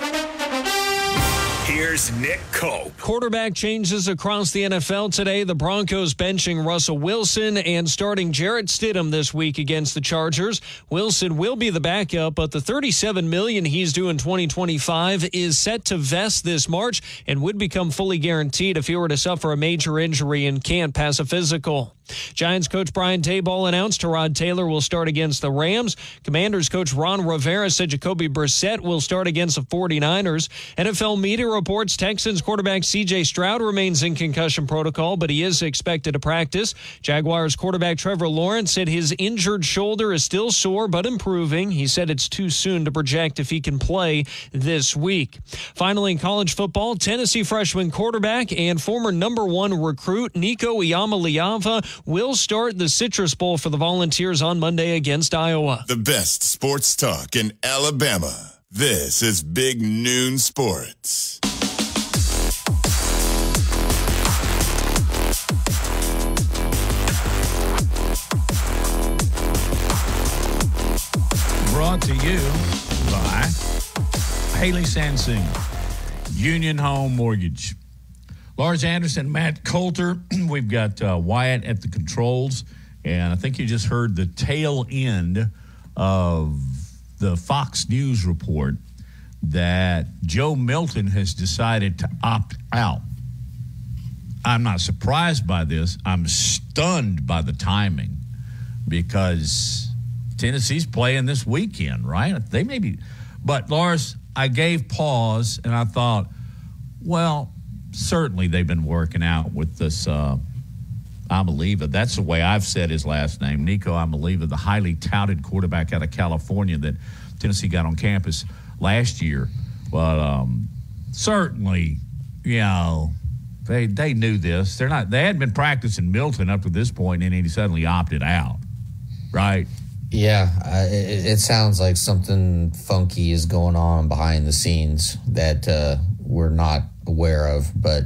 here's Nick Cope. Quarterback changes across the NFL today. The Broncos benching Russell Wilson and starting Jarrett Stidham this week against the Chargers. Wilson will be the backup, but the $37 million he's due in 2025 is set to vest this March and would become fully guaranteed if he were to suffer a major injury and can't pass a physical. Giants coach Brian Daboll announced Tyrod Taylor will start against the Rams. Commanders coach Ron Rivera said Jacoby Brissett will start against the 49ers. NFL media reports Texans quarterback C.J. Stroud remains in concussion protocol, but he is expected to practice. Jaguars quarterback Trevor Lawrence said his injured shoulder is still sore but improving. He said it's too soon to project if he can play this week. Finally, in college football, Tennessee freshman quarterback and former #1 recruit Nico Iamaleava will start the Citrus Bowl for the Volunteers on Monday against Iowa. The best sports talk in Alabama. This is Big Noon Sports. Brought to you by Haley Sansing, Union Home Mortgage. Lars Anderson, Matt Coulter. We've got Wyatt at the controls. And I think you just heard the tail end of the Fox News report that Joe Milton has decided to opt out. I'm not surprised by this. I'm stunned by the timing because Tennessee's playing this weekend, right? They may be. But, Lars, I gave pause, and I thought, well, certainly they've been working out with this Iamaleava. That's the way I've said his last name, Nico Iamaleava, the highly touted quarterback out of California that Tennessee got on campus last year. But certainly, you know, they knew this. They hadn't been practicing Milton up to this point, and he suddenly opted out, right? Yeah, it sounds like something funky is going on behind the scenes that we're not aware of, but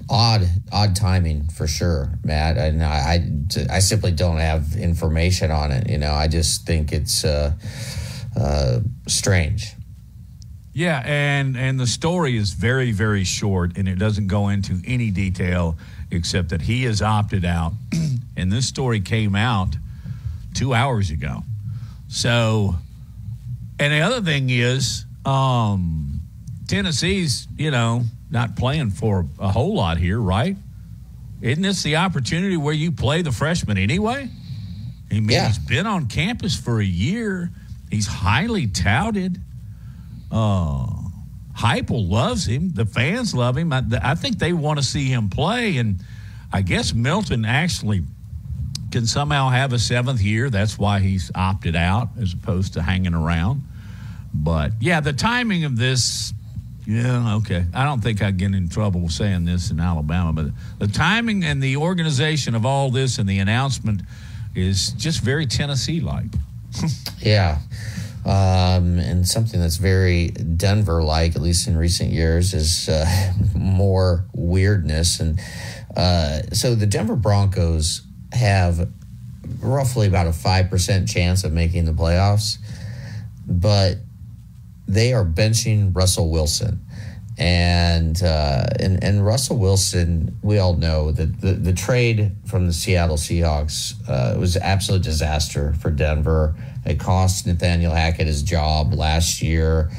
odd timing for sure, Matt. And I simply don't have information on it. You know, I just think it's strange. Yeah, and the story is very, very short, and it doesn't go into any detail except that he has opted out. And this story came out 2 hours ago. So, and the other thing is, Tennessee's, you know, not playing for a whole lot here, right? Isn't this the opportunity where you play the freshman anyway? I mean, yeah. He's been on campus for a year. He's highly touted. Heupel loves him. The fans love him. I think they want to see him play, and I guess Milton actually can somehow have a seventh year. That's why he's opted out as opposed to hanging around. But, yeah, the timing of this, yeah, okay. I don't think I'd get in trouble saying this in Alabama, but the timing and the organization of all this and the announcement is just very Tennessee-like. Yeah. And something that's very Denver-like, at least in recent years, is more weirdness. And so the Denver Broncos have roughly about a 5% chance of making the playoffs, but they are benching Russell Wilson. And Russell Wilson, we all know that the trade from the Seattle Seahawks was an absolute disaster for Denver. It cost Nathaniel Hackett his job last year.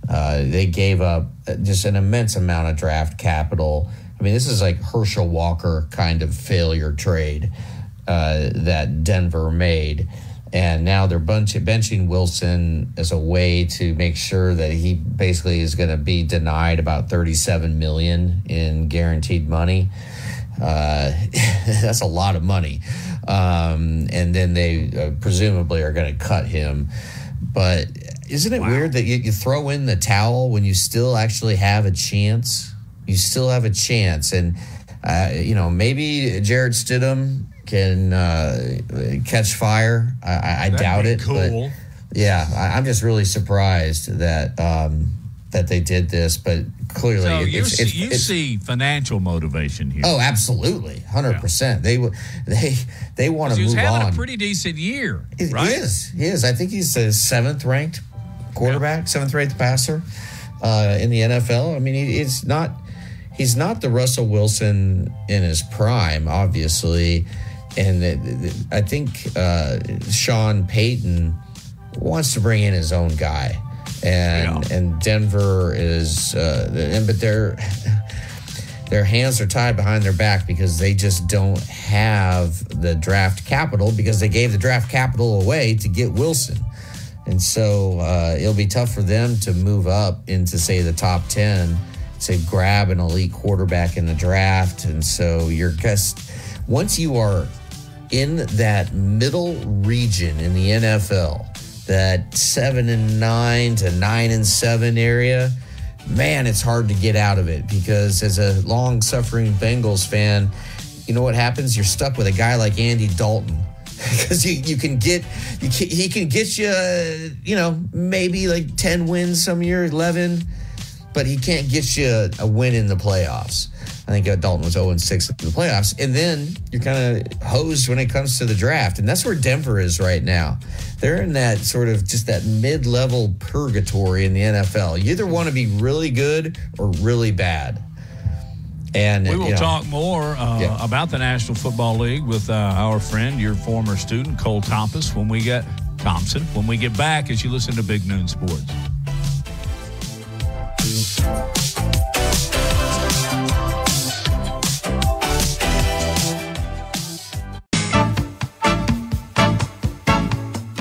They gave up just an immense amount of draft capital. I mean, this is like Herschel Walker kind of failure trade that Denver made. And now they're benching Wilson as a way to make sure that he basically is going to be denied about $37 million in guaranteed money. That's a lot of money. And then they presumably are going to cut him. But isn't it weird that you throw in the towel when you still actually have a chance? You still have a chance. And, maybe Jarrett Stidham can catch fire. I doubt it. Cool. But yeah, I'm just really surprised that that they did this. But clearly, so you see financial motivation here. Oh, absolutely, 100%. They want to move on. He's having a pretty decent year, right? He is. I think he's the seventh ranked quarterback, seventh ranked passer in the NFL. I mean, he's not the Russell Wilson in his prime, obviously. And I think Sean Payton wants to bring in his own guy, and Denver is, but their hands are tied behind their back because they just don't have the draft capital because they gave the draft capital away to get Wilson, and so it'll be tough for them to move up into say the top 10 to grab an elite quarterback in the draft, and so once you are in that middle region in the NFL, that 7-9 to 9-7 area, man, it's hard to get out of it because as a long-suffering Bengals fan, you know what happens? You're stuck with a guy like Andy Dalton because he can get you, maybe like 10 wins some year, 11, but he can't get you a win in the playoffs. I think Dalton was 0-6 in the playoffs. And then you're kind of hosed when it comes to the draft. And that's where Denver is right now. They're in that sort of just that mid-level purgatory in the NFL. You either want to be really good or really bad. And we will talk more about the National Football League with our friend, your former student, Cole Tompis, when we get Thompson, when we get back as you listen to Big Noon Sports.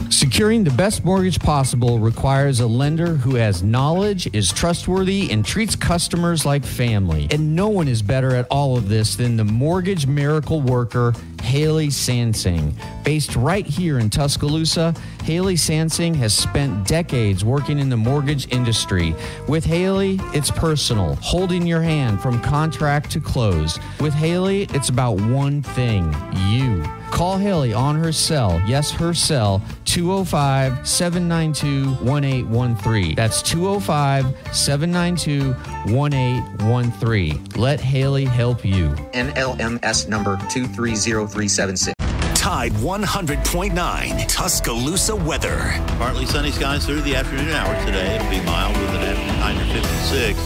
Securing the best mortgage possible requires a lender who has knowledge, is trustworthy, and treats customers like family. And no one is better at all of this than the mortgage miracle worker, Haley Sansing. Based right here in Tuscaloosa, Haley Sansing has spent decades working in the mortgage industry. With Haley, it's personal, holding your hand from contract to close. With Haley, it's about one thing, you. Call Haley on her cell, yes, her cell, 205-792-1813. That's 205-792-1813. Let Haley help you. NLMS number 230376. Tide 100.9 Tuscaloosa weather. Partly sunny skies through the afternoon hours today. It'll be mild with an afternoon high near 56.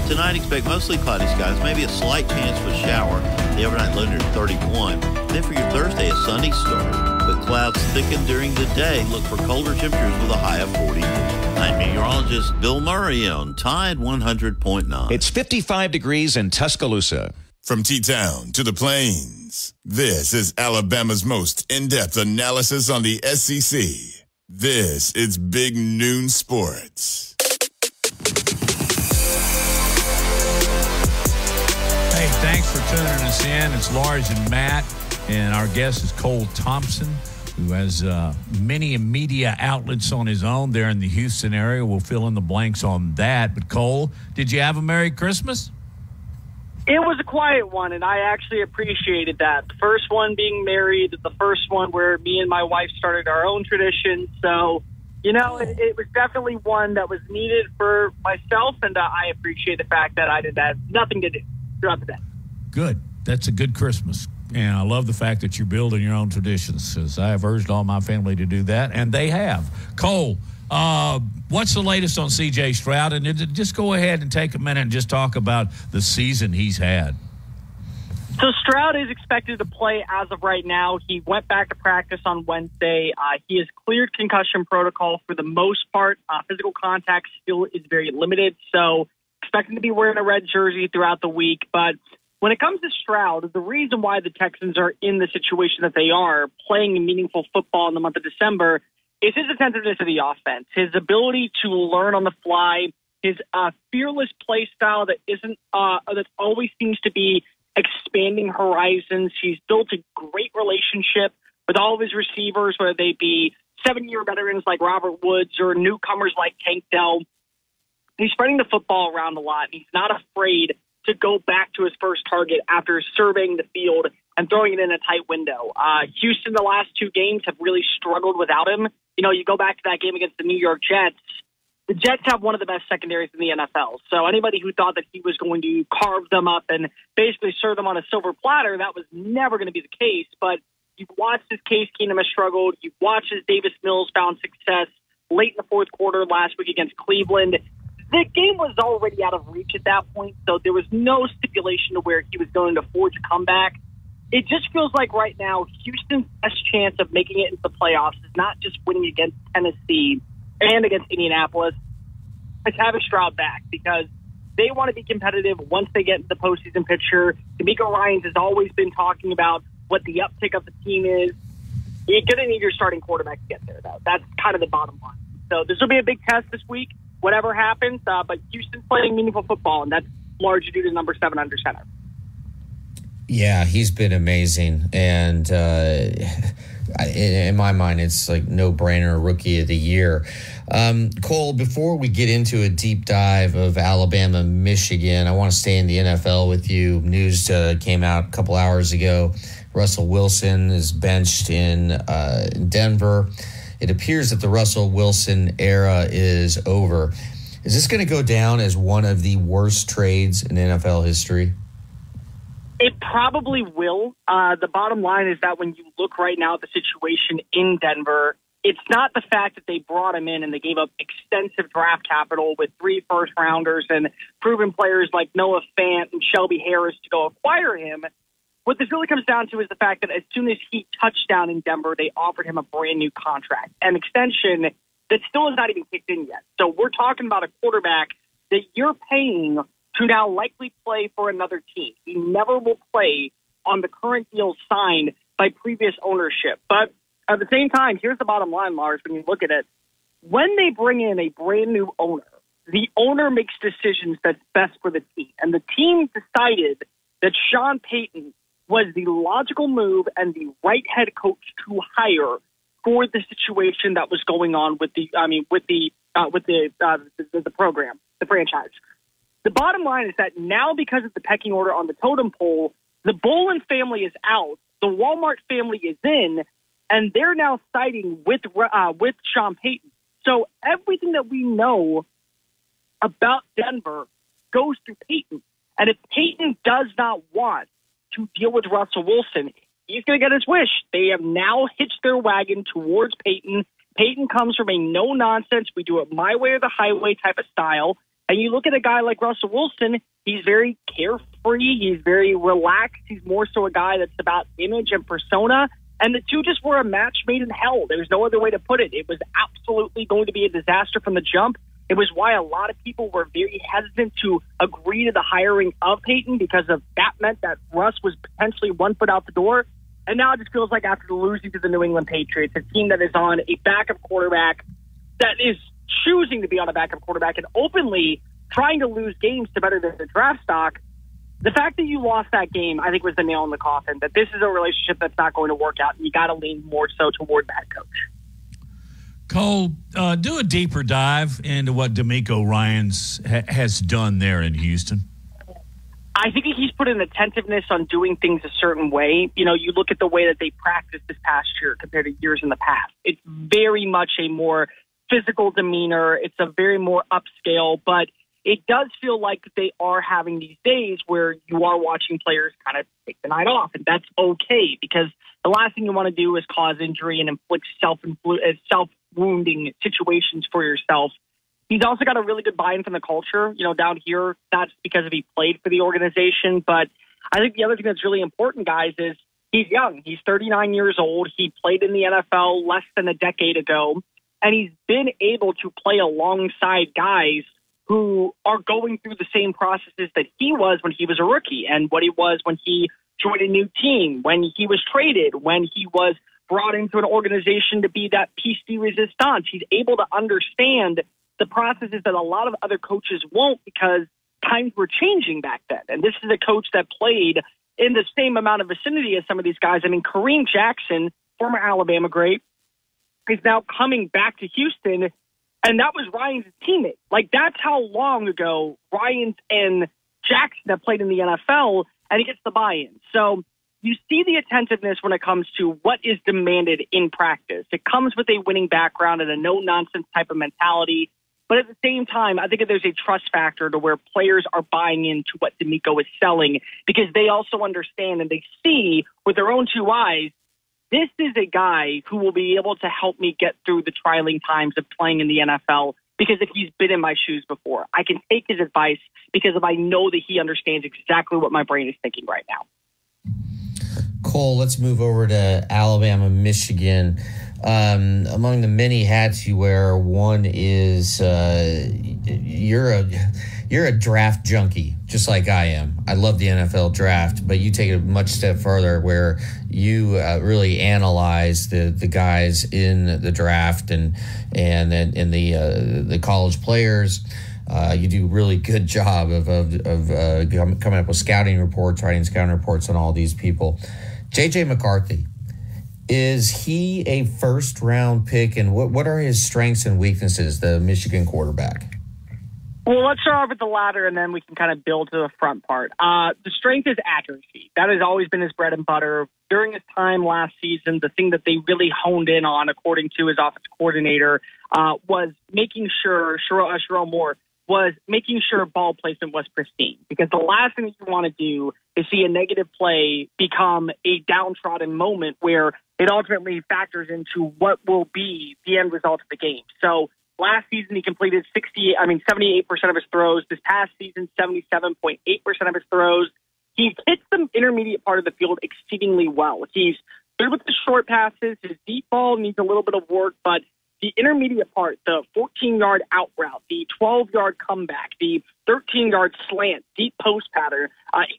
Tonight, expect mostly cloudy skies, maybe a slight chance of a shower. The overnight low near 31. Then for your Thursday, a sunny start. But clouds thicken during the day. Look for colder temperatures with a high of 40. I'm meteorologist Bill Murray on Tide 100.9. It's 55 degrees in Tuscaloosa. From T-Town to the Plains, this is Alabama's most in-depth analysis on the SEC. This is Big Noon Sports. Hey, thanks for tuning us in. It's Lars and Matt, and our guest is Cole Thompson, who has many media outlets on his own there in the Houston area. We'll fill in the blanks on that. But, Cole, did you have a Merry Christmas? It was a quiet one, and I actually appreciated that. The first one being married, the first one where me and my wife started our own tradition. So, you know, it was definitely one that was needed for myself, and I appreciate the fact that I did that. Nothing to do throughout the day. Good. That's a good Christmas. And I love the fact that you're building your own traditions, because I have urged all my family to do that, and they have. Cole, what's the latest on C.J. Stroud? And just go ahead and take a minute and just talk about the season he's had. So Stroud is expected to play as of right now. He went back to practice on Wednesday. He has cleared concussion protocol for the most part. Physical contact still is very limited, so expecting to be wearing a red jersey throughout the week. But when it comes to Stroud, the reason why the Texans are in the situation that they are, playing meaningful football in the month of December, is his attentiveness to the offense, his ability to learn on the fly, his fearless play style that always seems to be expanding horizons. He's built a great relationship with all of his receivers, whether they be 7-year veterans like Robert Woods or newcomers like Tank Dell. He's spreading the football around a lot. He's not afraid to go back to his first target after surveying the field and throwing it in a tight window. Houston, the last 2 games, have really struggled without him. You know, you go back to that game against the New York Jets. The Jets have one of the best secondaries in the NFL. So anybody who thought that he was going to carve them up and basically serve them on a silver platter, that was never going to be the case. But you've watched as Case Keenum has struggled. You've watched as Davis Mills found success late in the fourth quarter last week against Cleveland. The game was already out of reach at that point, so there was no stipulation to where he was going to forge a comeback. It just feels like right now Houston's best chance of making it into the playoffs is not just winning against Tennessee and against Indianapolis. It's having Stroud back, because they want to be competitive once they get into the postseason picture. D'Amico Ryans has always been talking about what the uptick of the team is. You're going to need your starting quarterback to get there, though. That's kind of the bottom line. So this will be a big test this week, whatever happens. But Houston's playing meaningful football, and that's largely due to number 7 under center. Yeah, he's been amazing. And in my mind, it's like no-brainer Rookie of the Year. Cole, before we get into a deep dive of Alabama, Michigan, I want to stay in the NFL with you. News came out a couple hours ago. Russell Wilson is benched in Denver. It appears that the Russell Wilson era is over. Is this going to go down as one of the worst trades in NFL history? It probably will. The bottom line is that when you look right now at the situation in Denver, it's not the fact that they brought him in and they gave up extensive draft capital with 3 first-rounders and proven players like Noah Fant and Shelby Harris to go acquire him. what this really comes down to is the fact that as soon as he touched down in Denver, they offered him a brand new contract, an extension that still is not even kicked in yet. So we're talking about a quarterback that you're paying to now likely play for another team. He never will play on the current deal signed by previous ownership. But at the same time, here's the bottom line, Lars, when you look at it. When they bring in a brand new owner, the owner makes decisions that's best for the team. And the team decided that Sean Payton was the logical move and the right head coach to hire for the situation that was going on with the program, the franchise. The bottom line is that now, because of the pecking order on the totem pole, the Bolin family is out, the Walmart family is in, and they're now siding with Sean Payton. So everything that we know about Denver goes through Payton. And if Payton does not want to deal with Russell Wilson, he's going to get his wish. They have now hitched their wagon towards Payton. Payton comes from a no-nonsense, we do it my way or the highway type of style. And you look at a guy like Russell Wilson, he's very carefree, he's very relaxed, he's more so a guy that's about image and persona. And the two just were a match made in hell. There's no other way to put it. It was absolutely going to be a disaster from the jump. It was why a lot of people were very hesitant to agree to the hiring of Payton, because of that meant that Russ was potentially 1 foot out the door. And now it just feels like after losing to the New England Patriots, a team that is on a backup quarterback, that is choosing to be on a backup quarterback and openly trying to lose games to better their draft stock, the fact that you lost that game, I think, was the nail in the coffin, that this is a relationship that's not going to work out, and you got to lean more so toward the head coach. Cole, do a deeper dive into what DeMeco Ryans has done there in Houston. I think he's put an attentiveness on doing things a certain way. You know, you look at the way that they practiced this past year compared to years in the past. It's very much a more physical demeanor. It's a very more upscale, but it does feel like they are having these days where you are watching players kind of take the night off, and that's okay, because the last thing you want to do is cause injury and inflict self-wounding situations for yourself. He's also got a really good buy-in from the culture. You know, down here, that's because he played for the organization. But I think the other thing that's really important, guys, is he's young. He's 39 years old. He played in the NFL less than a decade ago, and he's been able to play alongside guys who are going through the same processes that he was when he was a rookie, and what he was when he joined a new team, when he was traded, when he was brought into an organization to be that piece de resistance. He's able to understand the processes that a lot of other coaches won't, because times were changing back then. And this is a coach that played in the same amount of vicinity as some of these guys. I mean, Kareem Jackson, former Alabama great, is now coming back to Houston, and that was Ryans' teammate. Like, that's how long ago Ryans and Jackson have played in the NFL, and he gets the buy-in. So you see the attentiveness when it comes to what is demanded in practice. It comes with a winning background and a no-nonsense type of mentality. But at the same time, I think that there's a trust factor to where players are buying into what DeMeco is selling, because they also understand and they see with their own two eyes, this is a guy who will be able to help me get through the trialing times of playing in the NFL, because if he's been in my shoes before, I can take his advice because I know that he understands exactly what my brain is thinking right now. Cole, let's move over to Alabama, Michigan. Among the many hats you wear, one is you're a draft junkie, just like I am. I love the NFL draft, but you take it a much step further, where you really analyze the guys in the draft and the college players. You do a really good job of coming up with scouting reports, writing scouting reports on all these people. J.J. McCarthy, is he a first-round pick, and what are his strengths and weaknesses, the Michigan quarterback? Well, let's start off with the latter, and then we can kind of build to the front part. The strength is accuracy. That has always been his bread and butter. During his time last season, the thing that they really honed in on, according to his offensive coordinator, was making sure, Sherrone Moore, was making sure ball placement was pristine. Because the last thing that you want to do is see a negative play become a downtrodden moment where it ultimately factors into what will be the end result of the game. So last season, he completed 78% of his throws. This past season, 77.8% of his throws. he hits the intermediate part of the field exceedingly well. He's good with the short passes. His deep ball needs a little bit of work, but the intermediate part, the 14-yard out route, the 12-yard comeback, the 13-yard slant, deep post pattern,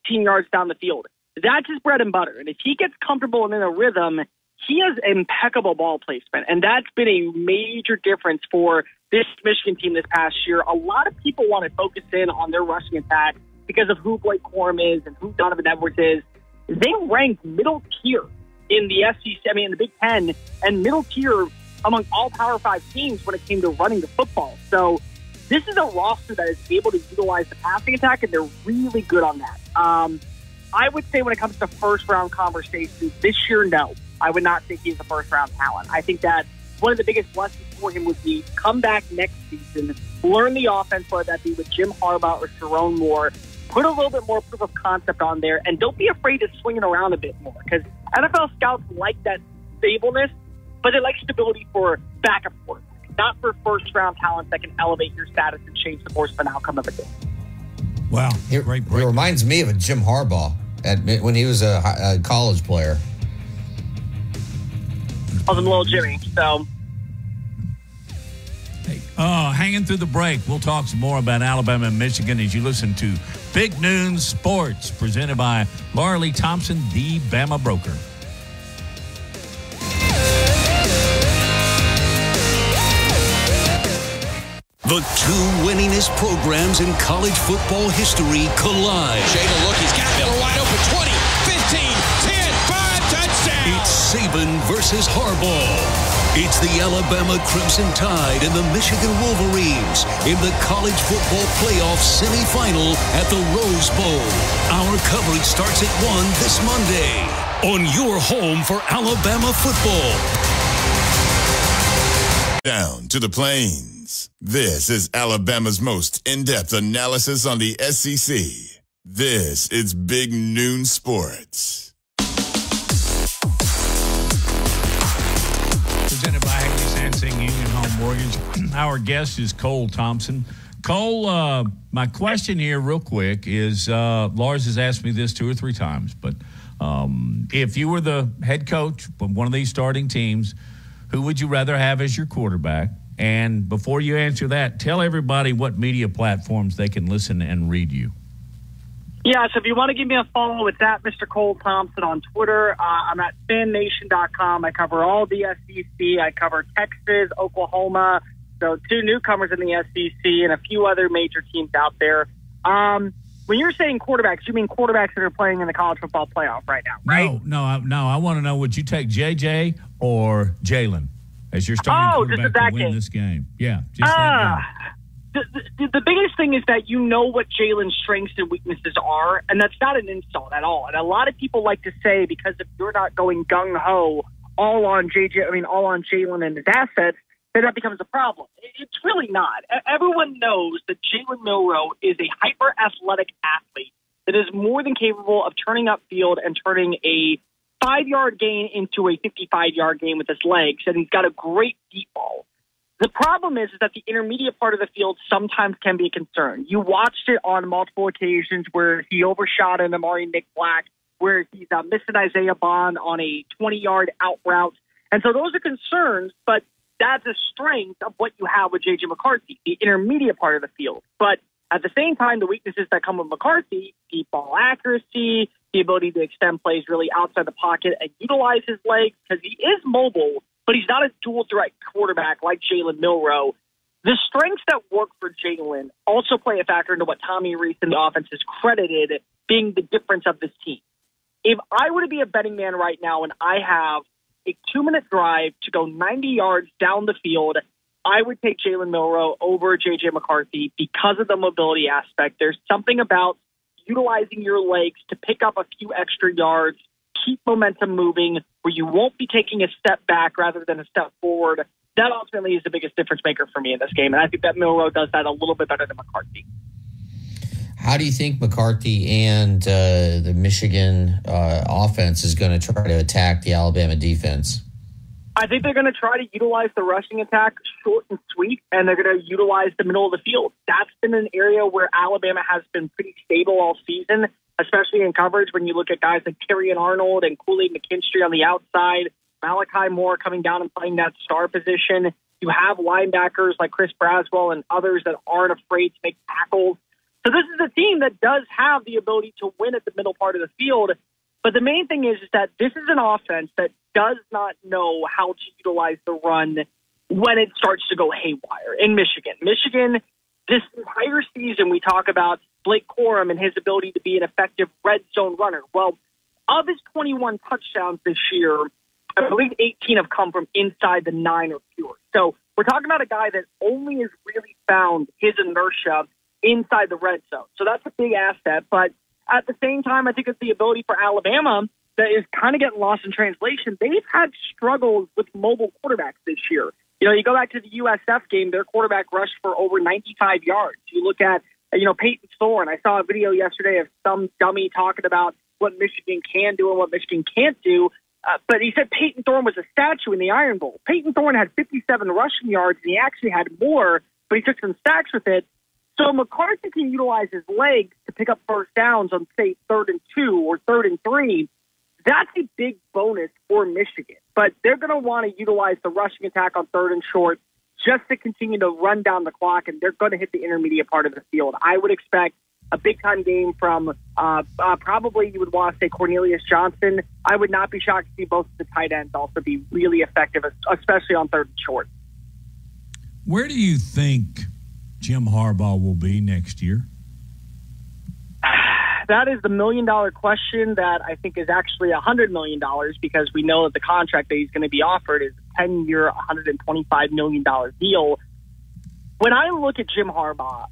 18 yards down the field, that's his bread and butter. And if he gets comfortable and in a rhythm, he has impeccable ball placement. And that's been a major difference for this Michigan team this past year. A lot of people want to focus in on their rushing attack because of who Blake Corum is and who Donovan Edwards is. They rank middle tier in the SEC, in the Big Ten, and middle tier among all Power 5 teams when it came to running the football. So this is a roster that is able to utilize the passing attack, and they're really good on that. I would say when it comes to first-round conversations this year, no. I would not think he's a first-round talent. I think that one of the biggest lessons for him would be come back next season, learn the offense, whether that be with Jim Harbaugh or Sharon Moore, put a little bit more proof of concept on there, and don't be afraid to swing it around a bit more, because NFL scouts like that stableness, but they like stability for backup quarterbacks, not for first-round talent that can elevate your status and change the course of an outcome of a game. Wow. It reminds me of a Jim Harbaugh when he was a college player. I was a little Jimmy, so. Hey, hanging through the break, we'll talk some more about Alabama and Michigan as you listen to Big Noon Sports, presented by Laura Lee Thompson, the Bama Broker. The two winningest programs in college football history collide. Jada, look, he's got Miller wide open. 20, 15, 10, 5, touchdown. It's Saban versus Harbaugh. It's the Alabama Crimson Tide and the Michigan Wolverines in the college football playoff semifinal at the Rose Bowl. Our coverage starts at 1 this Monday on your home for Alabama football. Down to the Plains. This is Alabama's most in-depth analysis on the SEC. This is Big Noon Sports. Presented by Haley Sansing Union Home Mortgage. Our guest is Cole Thompson. Cole, my question here real quick is, Lars has asked me this 2 or 3 times, but if you were the head coach of one of these starting teams, who would you rather have as your quarterback? And before you answer that, tell everybody what media platforms they can listen and read you. Yeah, so if you want to give me a follow, it's at Mr. Cole Thompson on Twitter. I'm at FanNation.com. I cover all the SEC. I cover Texas, Oklahoma, so 2 newcomers in the SEC and a few other major teams out there. When you're saying quarterbacks, you mean quarterbacks that are playing in the college football playoff right now, right? No. I want to know, would you take JJ or Jalen as your starting quarterback to win this game? Yeah, just that game. The biggest thing is that you know what Jalen's strengths and weaknesses are, and that's not an insult at all. And a lot of people like to say, because if you're not going gung-ho all on Jalen and his assets, then that becomes a problem. It's really not. Everyone knows that Jalen Milroe is a hyper-athletic athlete that is more than capable of turning upfield and turning a 5-yard gain into a 55-yard gain with his legs, and he's got a great deep ball. The problem is that the intermediate part of the field sometimes can be a concern. You watched it on multiple occasions where he overshot an Amari Nick Black, where he's missing Isaiah Bond on a 20-yard out route. And so those are concerns, but that's a strength of what you have with J.J. McCarthy, the intermediate part of the field. But at the same time, the weaknesses that come with McCarthy, deep ball accuracy, the ability to extend plays really outside the pocket and utilize his legs, because he is mobile, but he's not a dual threat quarterback like Jalen Milroe. The strengths that work for Jalen also play a factor into what Tommy Rees and the offense is credited being the difference of this team. If I were to be a betting man right now and I have a 2-minute drive to go 90 yards down the field, I would take Jalen Milroe over J.J. McCarthy because of the mobility aspect. There's something about utilizing your legs to pick up a few extra yards, keep momentum moving, where you won't be taking a step back rather than a step forward. That ultimately is the biggest difference maker for me in this game, and I think that Milroe does that a little bit better than McCarthy. How do you think McCarthy and the Michigan offense is going to try to attack the Alabama defense? I think they're going to try to utilize the rushing attack short and sweet, and they're going to utilize the middle of the field. That's been an area where Alabama has been pretty stable all season. especially in coverage when you look at guys like Terrion Arnold and Kool-Aid McKinstry on the outside, Malachi Moore coming down and playing that star position. You have linebackers like Chris Braswell and others that aren't afraid to make tackles. So this is a team that does have the ability to win at the middle part of the field. But the main thing is that this is an offense that does not know how to utilize the run when it starts to go haywire in Michigan. Michigan, this entire season, we talk about Blake Corum and his ability to be an effective red zone runner. Well, of his 21 touchdowns this year, I believe 18 have come from inside the 9 or fewer. So we're talking about a guy that only has really found his inertia inside the red zone. So that's a big asset. But at the same time, I think it's the ability for Alabama that is kind of getting lost in translation. They've had struggles with mobile quarterbacks this year. You know, you go back to the USF game, their quarterback rushed for over 95 yards. You look at, Peyton Thorne. I saw a video yesterday of some dummy talking about what Michigan can do and what Michigan can't do. But he said Peyton Thorne was a statue in the Iron Bowl. Peyton Thorne had 57 rushing yards, and he actually had more, but he took some sacks with it. So McCarthy can utilize his legs to pick up first downs on, say, 3rd and 2 or 3rd and 3. That's a big bonus for Michigan. But they're going to want to utilize the rushing attack on 3rd and short just to continue to run down the clock, and they're going to hit the intermediate part of the field. I would expect a big-time game from probably you would want to say Cornelius Johnson. I would not be shocked to see both of the tight ends also be really effective, especially on 3rd and short. Where do you think Jim Harbaugh will be next year? That is the million-dollar question that I think is actually $100 million, because we know that the contract that he's going to be offered is a 10-year, $125 million deal. When I look at Jim Harbaugh,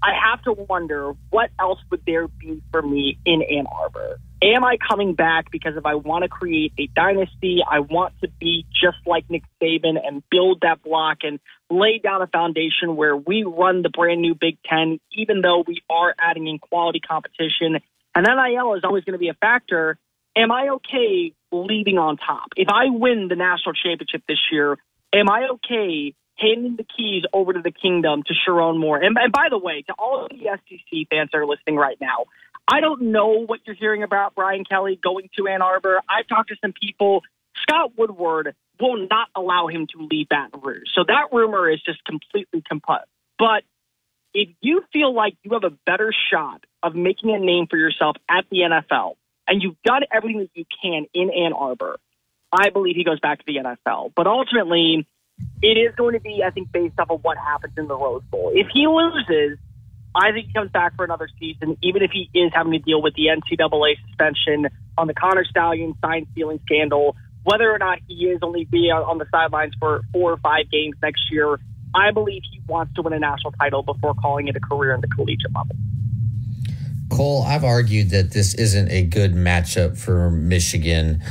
I have to wonder, what else would there be for me in Ann Arbor? Am I coming back because if I want to create a dynasty, I want to be just like Nick Saban and build that block and lay down a foundation where we run the brand new Big Ten, even though we are adding in quality competition. And NIL is always going to be a factor. Am I okay leading on top? If I win the national championship this year, am I okay handing the keys over to the kingdom to Sharon Moore? And by the way, to all of the SEC fans that are listening right now, I don't know what you're hearing about Brian Kelly going to Ann Arbor. I've talked to some people. Scott Woodward will not allow him to leave Baton Rouge. So that rumor is just completely composed. But if you feel like you have a better shot of making a name for yourself at the NFL, and you've done everything that you can in Ann Arbor, I believe he goes back to the NFL. But ultimately, it is going to be, I think, based off of what happens in the Rose Bowl. If he loses, I think he comes back for another season, even if he is having to deal with the NCAA suspension on the Connor Stallion sign-stealing scandal. Whether or not he is only be on the sidelines for 4 or 5 games next year, I believe he wants to win a national title before calling it a career in the collegiate level. Cole, I've argued that this isn't a good matchup for Michigan,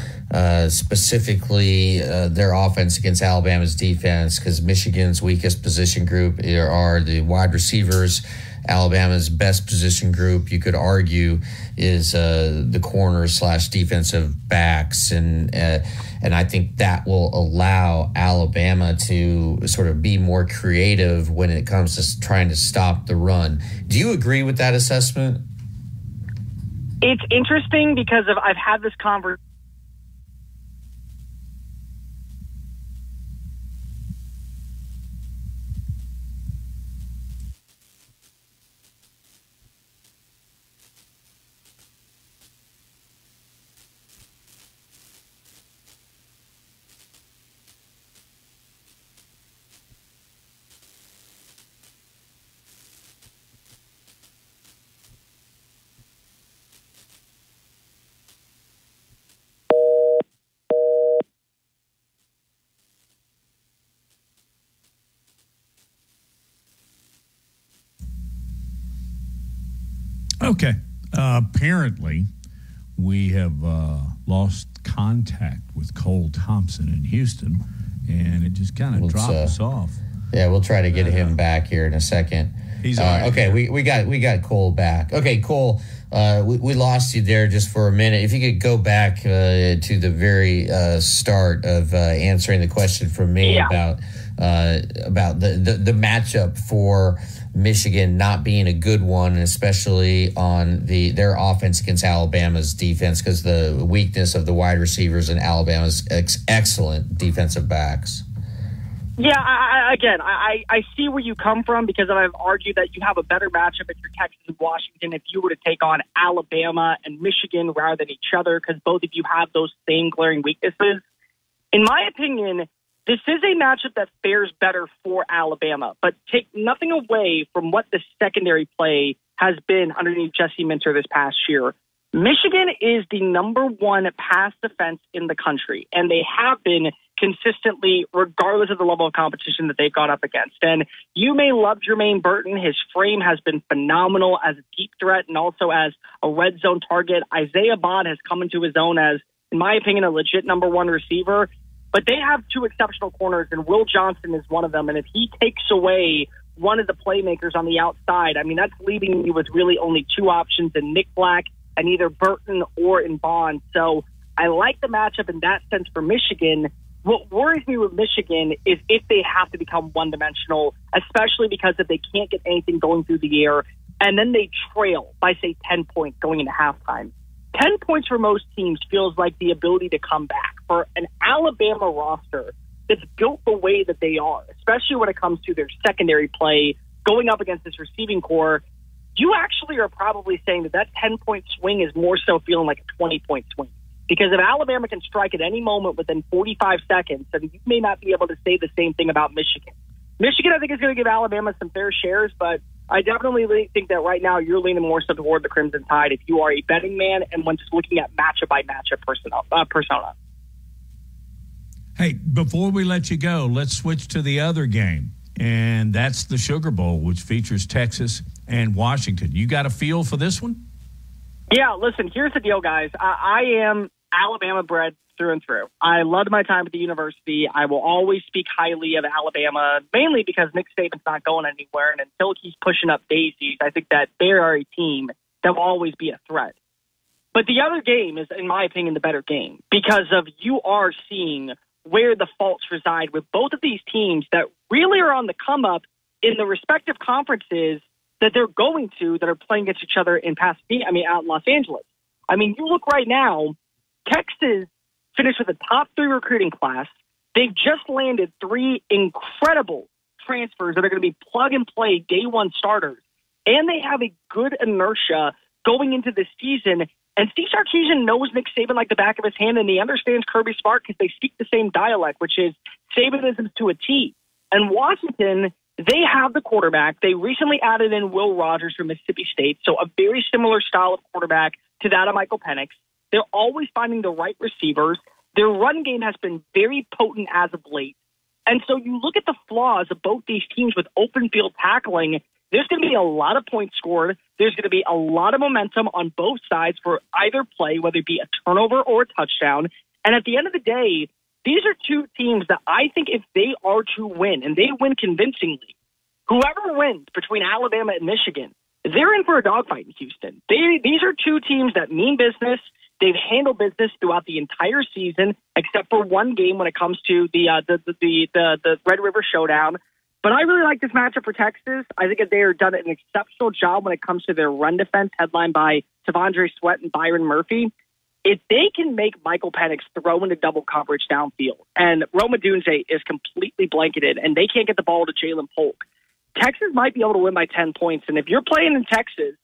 specifically their offense against Alabama's defense, because Michigan's weakest position group are the wide receivers. Alabama's best position group, you could argue, is the corner/defensive backs, and I think that will allow Alabama to sort of be more creative when it comes to trying to stop the run. Do you agree with that assessment? It's interesting because I've had this conversation. Okay. Apparently, we have lost contact with Cole Thompson in Houston, and it just kind of dropped us off. Yeah, we'll try to get him back here in a second. He's all right. Okay. We got Cole back. Okay, Cole. We lost you there just for a minute. If you could go back to the very start of answering the question from me about about the matchup for Michigan not being a good one, especially on their offense against Alabama's defense, because the weakness of the wide receivers and Alabama's excellent defensive backs. Yeah, I see where you come from, because I've argued that you have a better matchup if you're Texas and Washington if you were to take on Alabama and Michigan rather than each other, because both of you have those same glaring weaknesses. In my opinion, this is a matchup that fares better for Alabama, but take nothing away from what the secondary play has been underneath Jesse Minter this past year. Michigan is the number one pass defense in the country, and they have been consistently, regardless of the level of competition that they've gone up against. And you may love Jermaine Burton. His frame has been phenomenal as a deep threat and also as a red zone target. Isaiah Bond has come into his own as, in my opinion, a legit number one receiver. But they have two exceptional corners, and Will Johnson is one of them. And if he takes away one of the playmakers on the outside, I mean, that's leaving you with really only two options in Nick Black and either Burton or in Bond. So I like the matchup in that sense for Michigan. What worries me with Michigan is if they have to become one-dimensional, especially because if they can't get anything going through the air, and then they trail by, say, 10 points going into halftime. 10 points for most teams feels like the ability to come back. For an Alabama roster that's built the way that they are, especially when it comes to their secondary play, going up against this receiving core, you actually are probably saying that 10-point swing is more so feeling like a 20-point swing. Because if Alabama can strike at any moment within 45 seconds, then you may not be able to say the same thing about Michigan. Michigan, I think, is going to give Alabama some fair shares, but I definitely think that right now you're leaning more so toward the Crimson Tide if you are a betting man and when just looking at matchup-by-matchup persona. Hey, before we let you go, let's switch to the other game, and that's the Sugar Bowl, which features Texas and Washington. You got a feel for this one? Yeah, listen, here's the deal, guys. I am Alabama bred through and through. I loved my time at the university. I will always speak highly of Alabama, mainly because Nick Saban's not going anywhere, and until he's pushing up daisies, I think that they are a team that will always be a threat. But the other game is, in my opinion, the better game, because of you are seeing where the faults reside with both of these teams that really are on the come-up in the respective conferences that they're going to, that are playing against each other in out in Los Angeles. I mean, you look right now, Texas finished with a top 3 recruiting class. They've just landed 3 incredible transfers that are going to be plug-and-play day-one starters. And they have a good inertia going into this season. And Steve Sarkisian knows Nick Saban like the back of his hand, and he understands Kirby Smart because they speak the same dialect, which is Sabanism to a T. And Washington, they have the quarterback. They recently added in Will Rogers from Mississippi State, so a very similar style of quarterback to that of Michael Penix. They're always finding the right receivers. Their run game has been very potent as of late. And so you look at the flaws of both these teams with open field tackling, there's going to be a lot of points scored. There's going to be a lot of momentum on both sides for either play, whether it be a turnover or a touchdown. And at the end of the day, these are two teams that I think if they are to win, and they win convincingly, whoever wins between Alabama and Michigan, they're in for a dogfight in Houston. These are two teams that mean business. They've handled business throughout the entire season, except for one game when it comes to the Red River Showdown. But I really like this matchup for Texas. I think that they have done an exceptional job when it comes to their run defense, headlined by Tavondre Sweat and Byron Murphy. If they can make Michael Penix throw into double coverage downfield, and Rome Odunze is completely blanketed, and they can't get the ball to Jalen Polk, Texas might be able to win by 10 points. And if you're playing in Texas,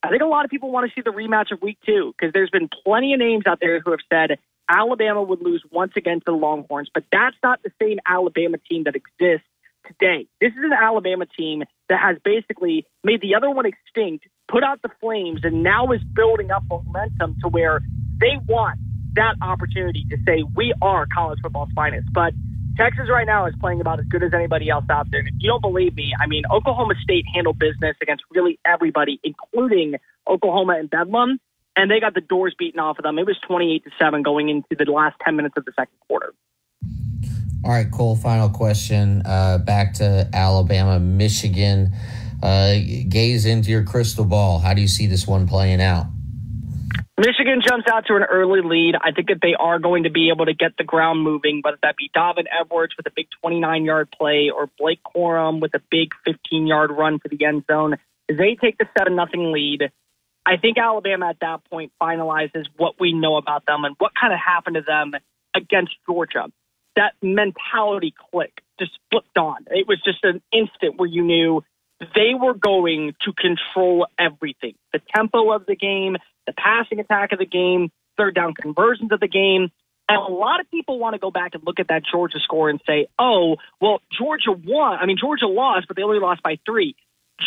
I think a lot of people want to see the rematch of Week 2, because there's been plenty of names out there who have said Alabama would lose once again to the Longhorns, but that's not the same Alabama team that exists today. This is an Alabama team that has basically made the other one extinct, put out the flames, and now is building up momentum to where they want that opportunity to say, we are college football's finest. But Texas right now is playing about as good as anybody else out there. And if you don't believe me, I mean, Oklahoma State handled business against really everybody, including Oklahoma and Bedlam, and they got the doors beaten off of them. It was 28-7 going into the last 10 minutes of the second quarter. All right, Cole, final question. Back to Alabama, Michigan. Gaze into your crystal ball. How do you see this one playing out? Michigan jumps out to an early lead. I think that they are going to be able to get the ground moving, whether that be Donovan Edwards with a big 29-yard play or Blake Corum with a big 15-yard run for the end zone. As they take the 7-0 lead, I think Alabama at that point finalizes what we know about them and what kind of happened to them against Georgia. That mentality click just flipped on. It was just an instant where you knew they were going to control everything. The tempo of the game, the passing attack of the game, third down conversions of the game. And a lot of people want to go back and look at that Georgia score and say, oh, well, Georgia won. I mean, Georgia lost, but they only lost by 3.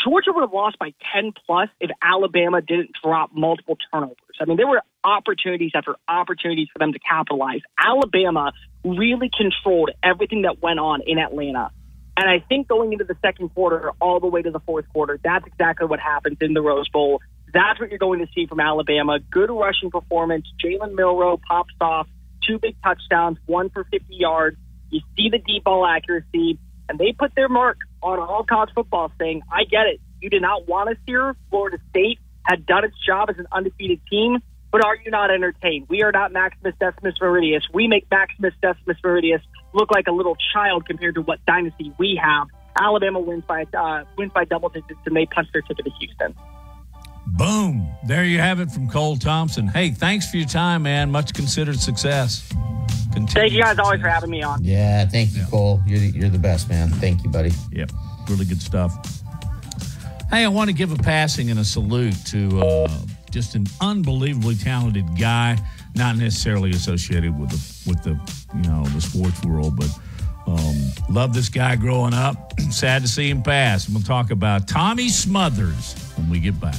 Georgia would have lost by 10-plus if Alabama didn't drop multiple turnovers. I mean, there were opportunities after opportunities for them to capitalize. Alabama really controlled everything that went on in Atlanta. And I think going into the second quarter all the way to the fourth quarter, that's exactly what happens in the Rose Bowl. That's what you're going to see from Alabama. Good rushing performance. Jalen Milroe pops off 2 big touchdowns, 1 for 50 yards. You see the deep ball accuracy, and they put their mark on all college football saying, I get it. You did not want us here. Florida State had done its job as an undefeated team, but are you not entertained? We are not Maximus Decimus Meridius. We make Maximus Decimus Meridius look like a little child compared to what dynasty we have. Alabama wins by double digits, and they punch their ticket to Houston. Boom. There you have it from Cole Thompson. Hey, thanks for your time, man. Much considered success. Thank you guys always for having me on. Yeah, thank you, Cole. You're the best, man. Thank you, buddy. Yep, really good stuff. Hey, I want to give a passing and a salute to just an unbelievably talented guy, not necessarily associated with the sports world, but loved this guy growing up. Sad to see him pass. We'll talk about Tommy Smothers when we get back.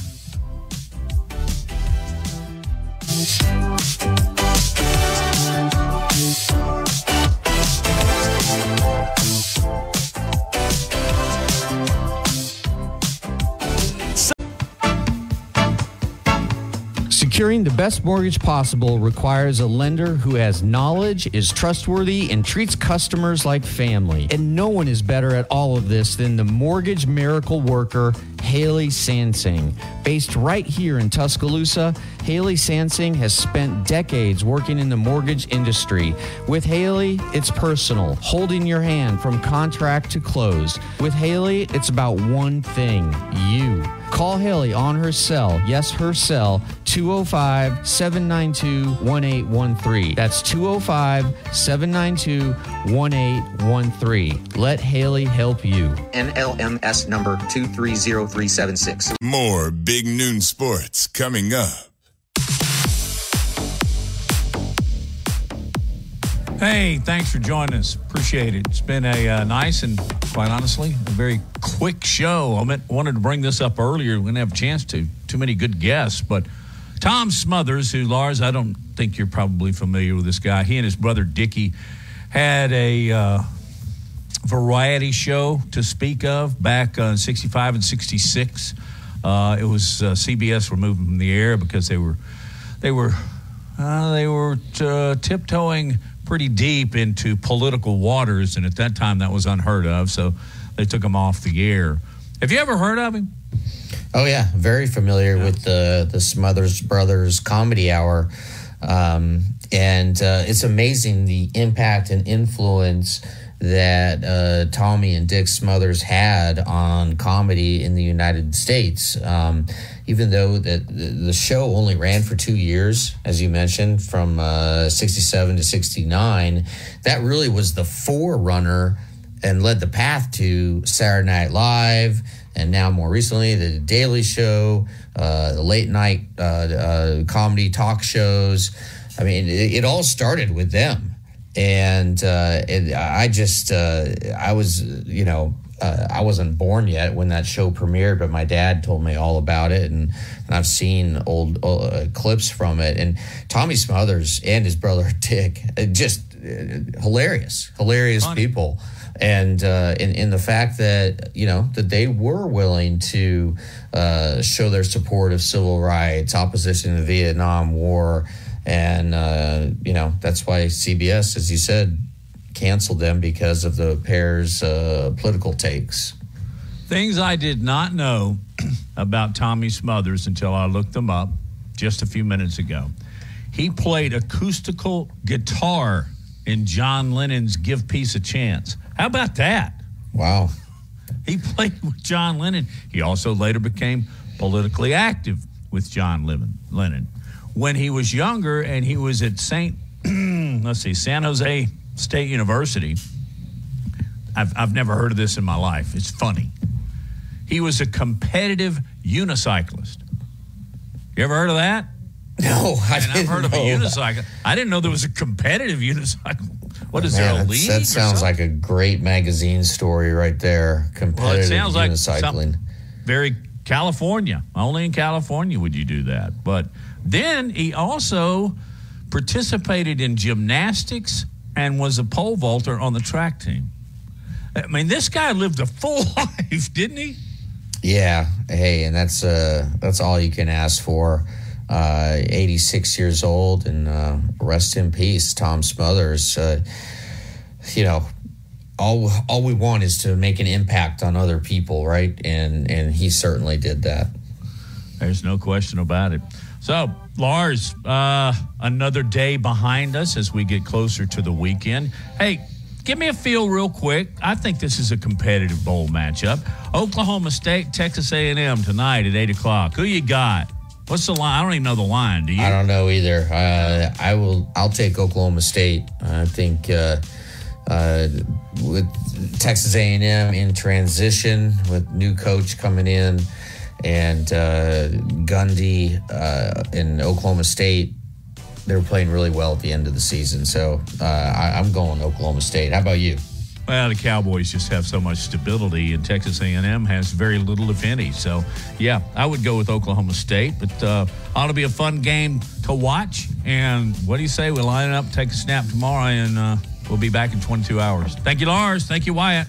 Securing the best mortgage possible requires a lender who has knowledge, is trustworthy, and treats customers like family. And no one is better at all of this than the mortgage miracle worker, Haley Sansing. Based right here in Tuscaloosa, Haley Sansing has spent decades working in the mortgage industry. With Haley, it's personal, holding your hand from contract to close. With Haley, it's about one thing, you. Call Haley on her cell, yes, her cell, 205-792-1813. That's 205-792-1813. Let Haley help you. NLMS number 230376. More Big Noon Sports coming up. Hey, thanks for joining us. Appreciate it. It's been a nice and, quite honestly, a very quick show. I wanted to bring this up earlier. We didn't have a chance to. Too many good guests. But Tom Smothers, who, Lars, I don't think you're probably familiar with this guy. He and his brother Dickie had a variety show to speak of back in 65 and 66. It was CBS removed from the air because they were tiptoeing pretty deep into political waters, and at that time that was unheard of, so they took him off the air. Have you ever heard of him? Oh yeah, very familiar with the Smothers Brothers Comedy Hour, and it's amazing the impact and influence that Tommy and Dick Smothers had on comedy in the United States. Even though the show only ran for 2 years, as you mentioned, from 67 to 69, that really was the forerunner and led the path to Saturday Night Live, and now more recently the Daily Show, the late night comedy talk shows. I mean, it all started with them. And I wasn't born yet when that show premiered, but my dad told me all about it, and I've seen old clips from it. And Tommy Smothers and his brother Dick, just hilarious Funny. People. And in the fact that, that they were willing to show their support of civil rights, opposition to the Vietnam War. And, that's why CBS, as you said, canceled them because of the pair's political takes. Things I did not know about Tommy Smothers until I looked them up. just a few minutes ago. He played acoustical guitar in John Lennon's Give Peace a Chance. How about that? Wow. He played with John Lennon. He also later became politically active with John Lennon. When he was younger and he was at San Jose State University, I've never heard of this in my life. It's funny. He was a competitive unicyclist. You ever heard of that? No, I've heard of a unicycle. I didn't know there was a competitive unicycle. What is there, a league? That sounds like a great magazine story right there. Competitive unicycling. Very California. Only in California would you do that. But then he also participated in gymnastics and was a pole vaulter on the track team. I mean, this guy lived a full life, didn't he? Yeah. Hey, and that's all you can ask for. 86 years old, and rest in peace, Tom Smothers. All we want is to make an impact on other people, right? And he certainly did that. There's no question about it. So, Lars, another day behind us as we get closer to the weekend. Hey, give me a feel real quick. I think this is a competitive bowl matchup. Oklahoma State, Texas A&M tonight at 8 o'clock. Who you got? What's the line? I don't even know the line. Do you? I don't know either. I'll take Oklahoma State. I think with Texas A&M in transition, with new coach coming in, and Gundy in Oklahoma State, they were playing really well at the end of the season. So I'm going Oklahoma State. How about you? Well, the Cowboys just have so much stability, and Texas A&M has very little, if any. So, yeah, I would go with Oklahoma State. But ought to be a fun game to watch. And what do you say? We'll line it up, take a snap tomorrow, and we'll be back in 22 hours. Thank you, Lars. Thank you, Wyatt.